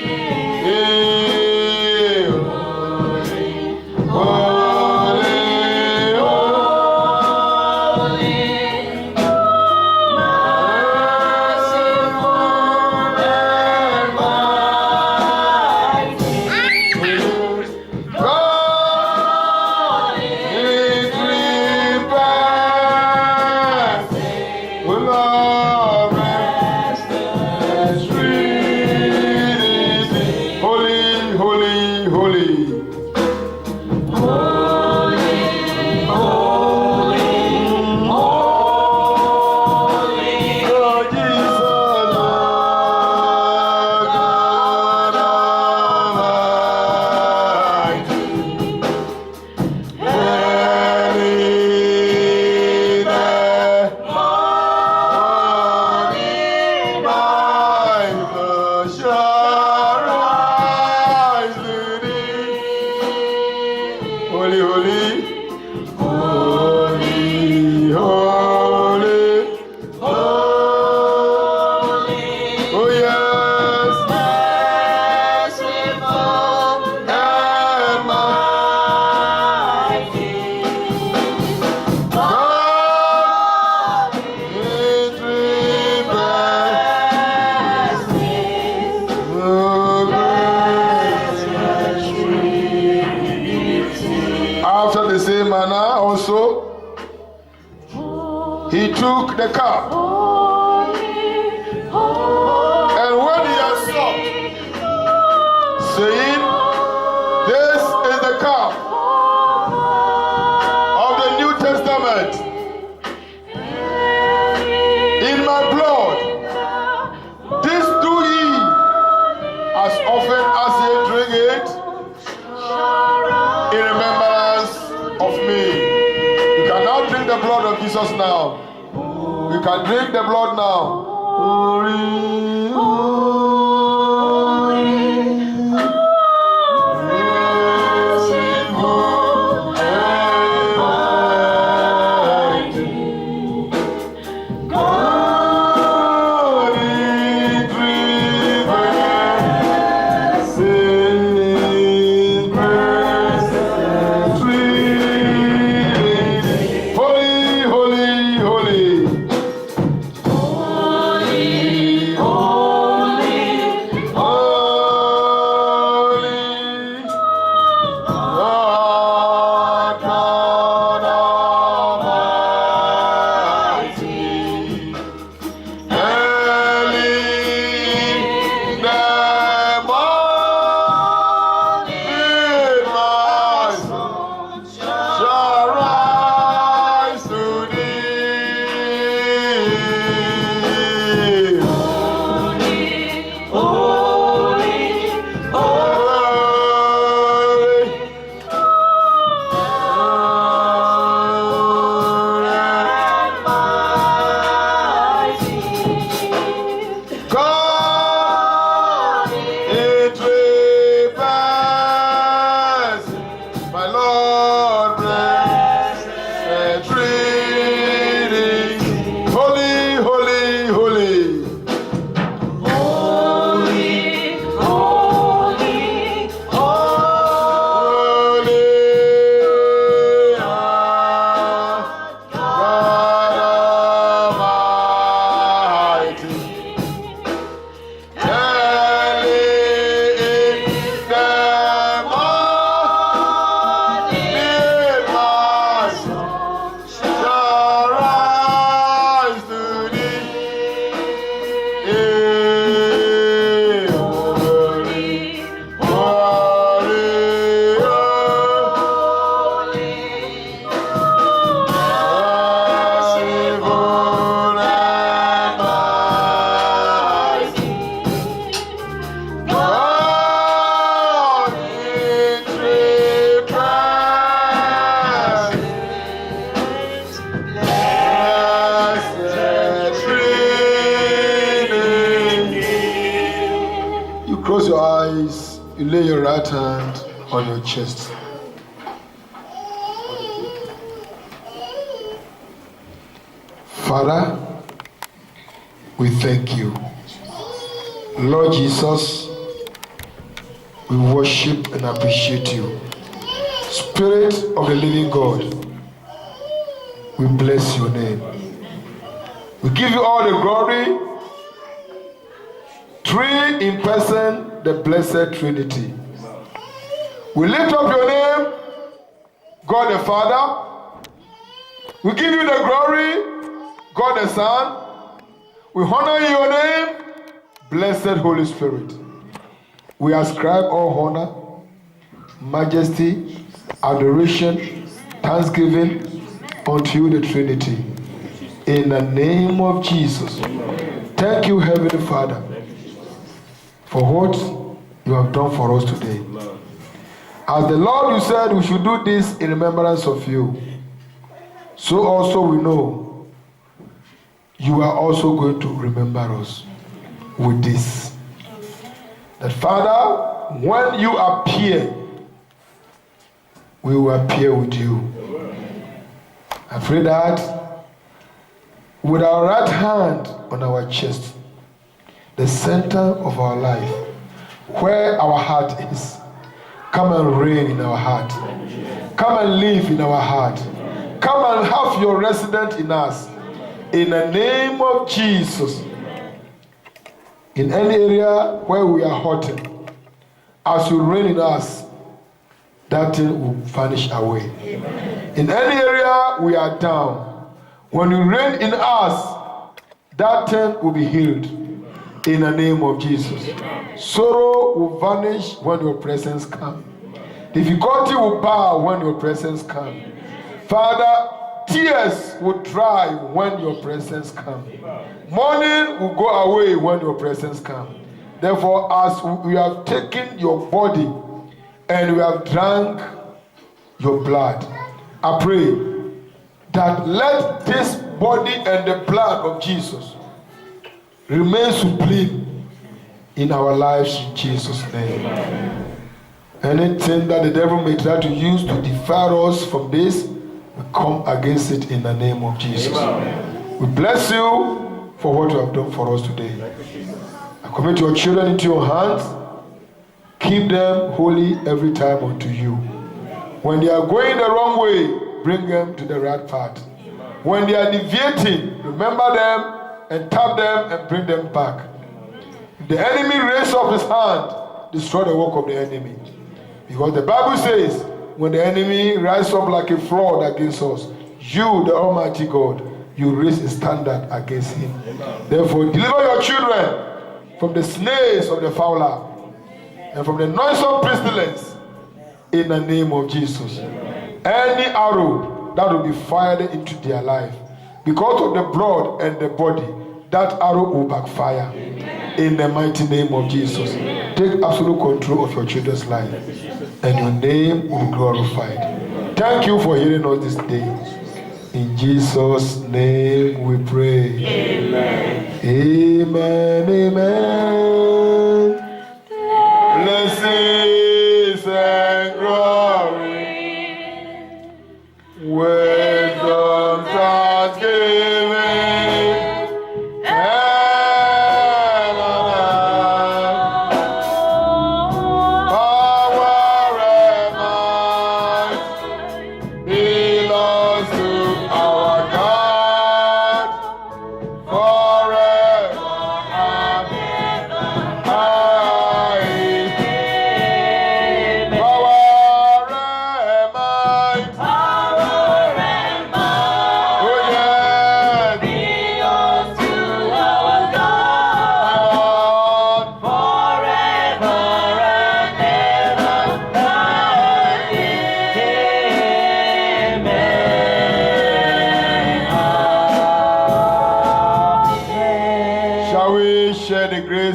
S1: took the cup. And when he had supped, saying, "This is the cup of the New Testament in my blood. This do ye as often as ye drink it in remembrance of me." You can now drink the blood of Jesus now. You can drink the blood now. Close your eyes. You lay your right hand on your chest. Father, we thank you. Lord Jesus, we worship and appreciate you. Spirit of the living God, we bless your name. We give you all the glory. Three in person, the blessed Trinity. We lift up your name, God the Father. We give you the glory, God the Son. We honor your name, blessed Holy Spirit. We ascribe all honor, majesty, adoration, thanksgiving unto you, the Trinity. In the name of Jesus. Thank you, Heavenly Father, for what you have done for us today. As the Lord, you said we should do this in remembrance of you. So also we know you are also going to remember us with this. That Father, when you appear, we will appear with you. I pray that with our right hand on our chest, the center of our life, where our heart is, come and reign in our heart. Come and live in our heart. Come and have your residence in us. In the name of Jesus. In any area where we are hurting, as you reign in us, that thing will vanish away. Amen. In any area we are down, When you reign in us, that tent will be healed in the name of Jesus. Sorrow will vanish when your presence comes. Difficulty will bow when your presence comes. Father, tears will dry when your presence comes. Mourning will go away when your presence comes. Therefore, as we have taken your body and we have drank your blood, I pray that let this body and the blood of Jesus remain supreme in our lives in Jesus' name. Anything that the devil may try to use to defer us from this, we come against it in the name of Jesus. We bless you for what you have done for us today. I commit your children into your hands. Keep them holy every time unto you. When they are going the wrong way, bring them to the right path. When they are deviating, remember them and tap them and bring them back. If the enemy raises up his hand, destroy the work of the enemy. Because the Bible says, when the enemy rises up like a flood against us, you, the Almighty God, you raise a standard against him. Therefore, deliver your children from the snares of the fowler and from the noisome pestilence in the name of Jesus. Any arrow that will be fired into their life, because of the blood and the body, that arrow will backfire in the mighty name of Jesus. Take absolute control of your children's life, and your name will be glorified. Thank you for hearing us this day. In Jesus' name we pray. Amen. Amen. Amen. Blessings and glory, wisdom, thanksgiving, and power and might belongs to our God forever and ever.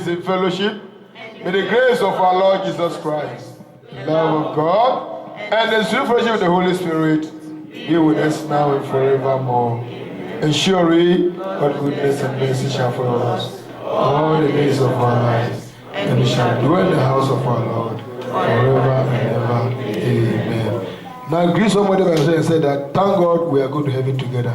S1: In fellowship, may the grace of our Lord Jesus Christ, the love of God, and the sweet fellowship of the Holy Spirit be with us now and forevermore. And surely, God's goodness and mercy shall follow us all the days of our lives, and we shall dwell in the house of our Lord forever and ever. Amen. Now, greet somebody by and say that, thank God we are going to heaven together.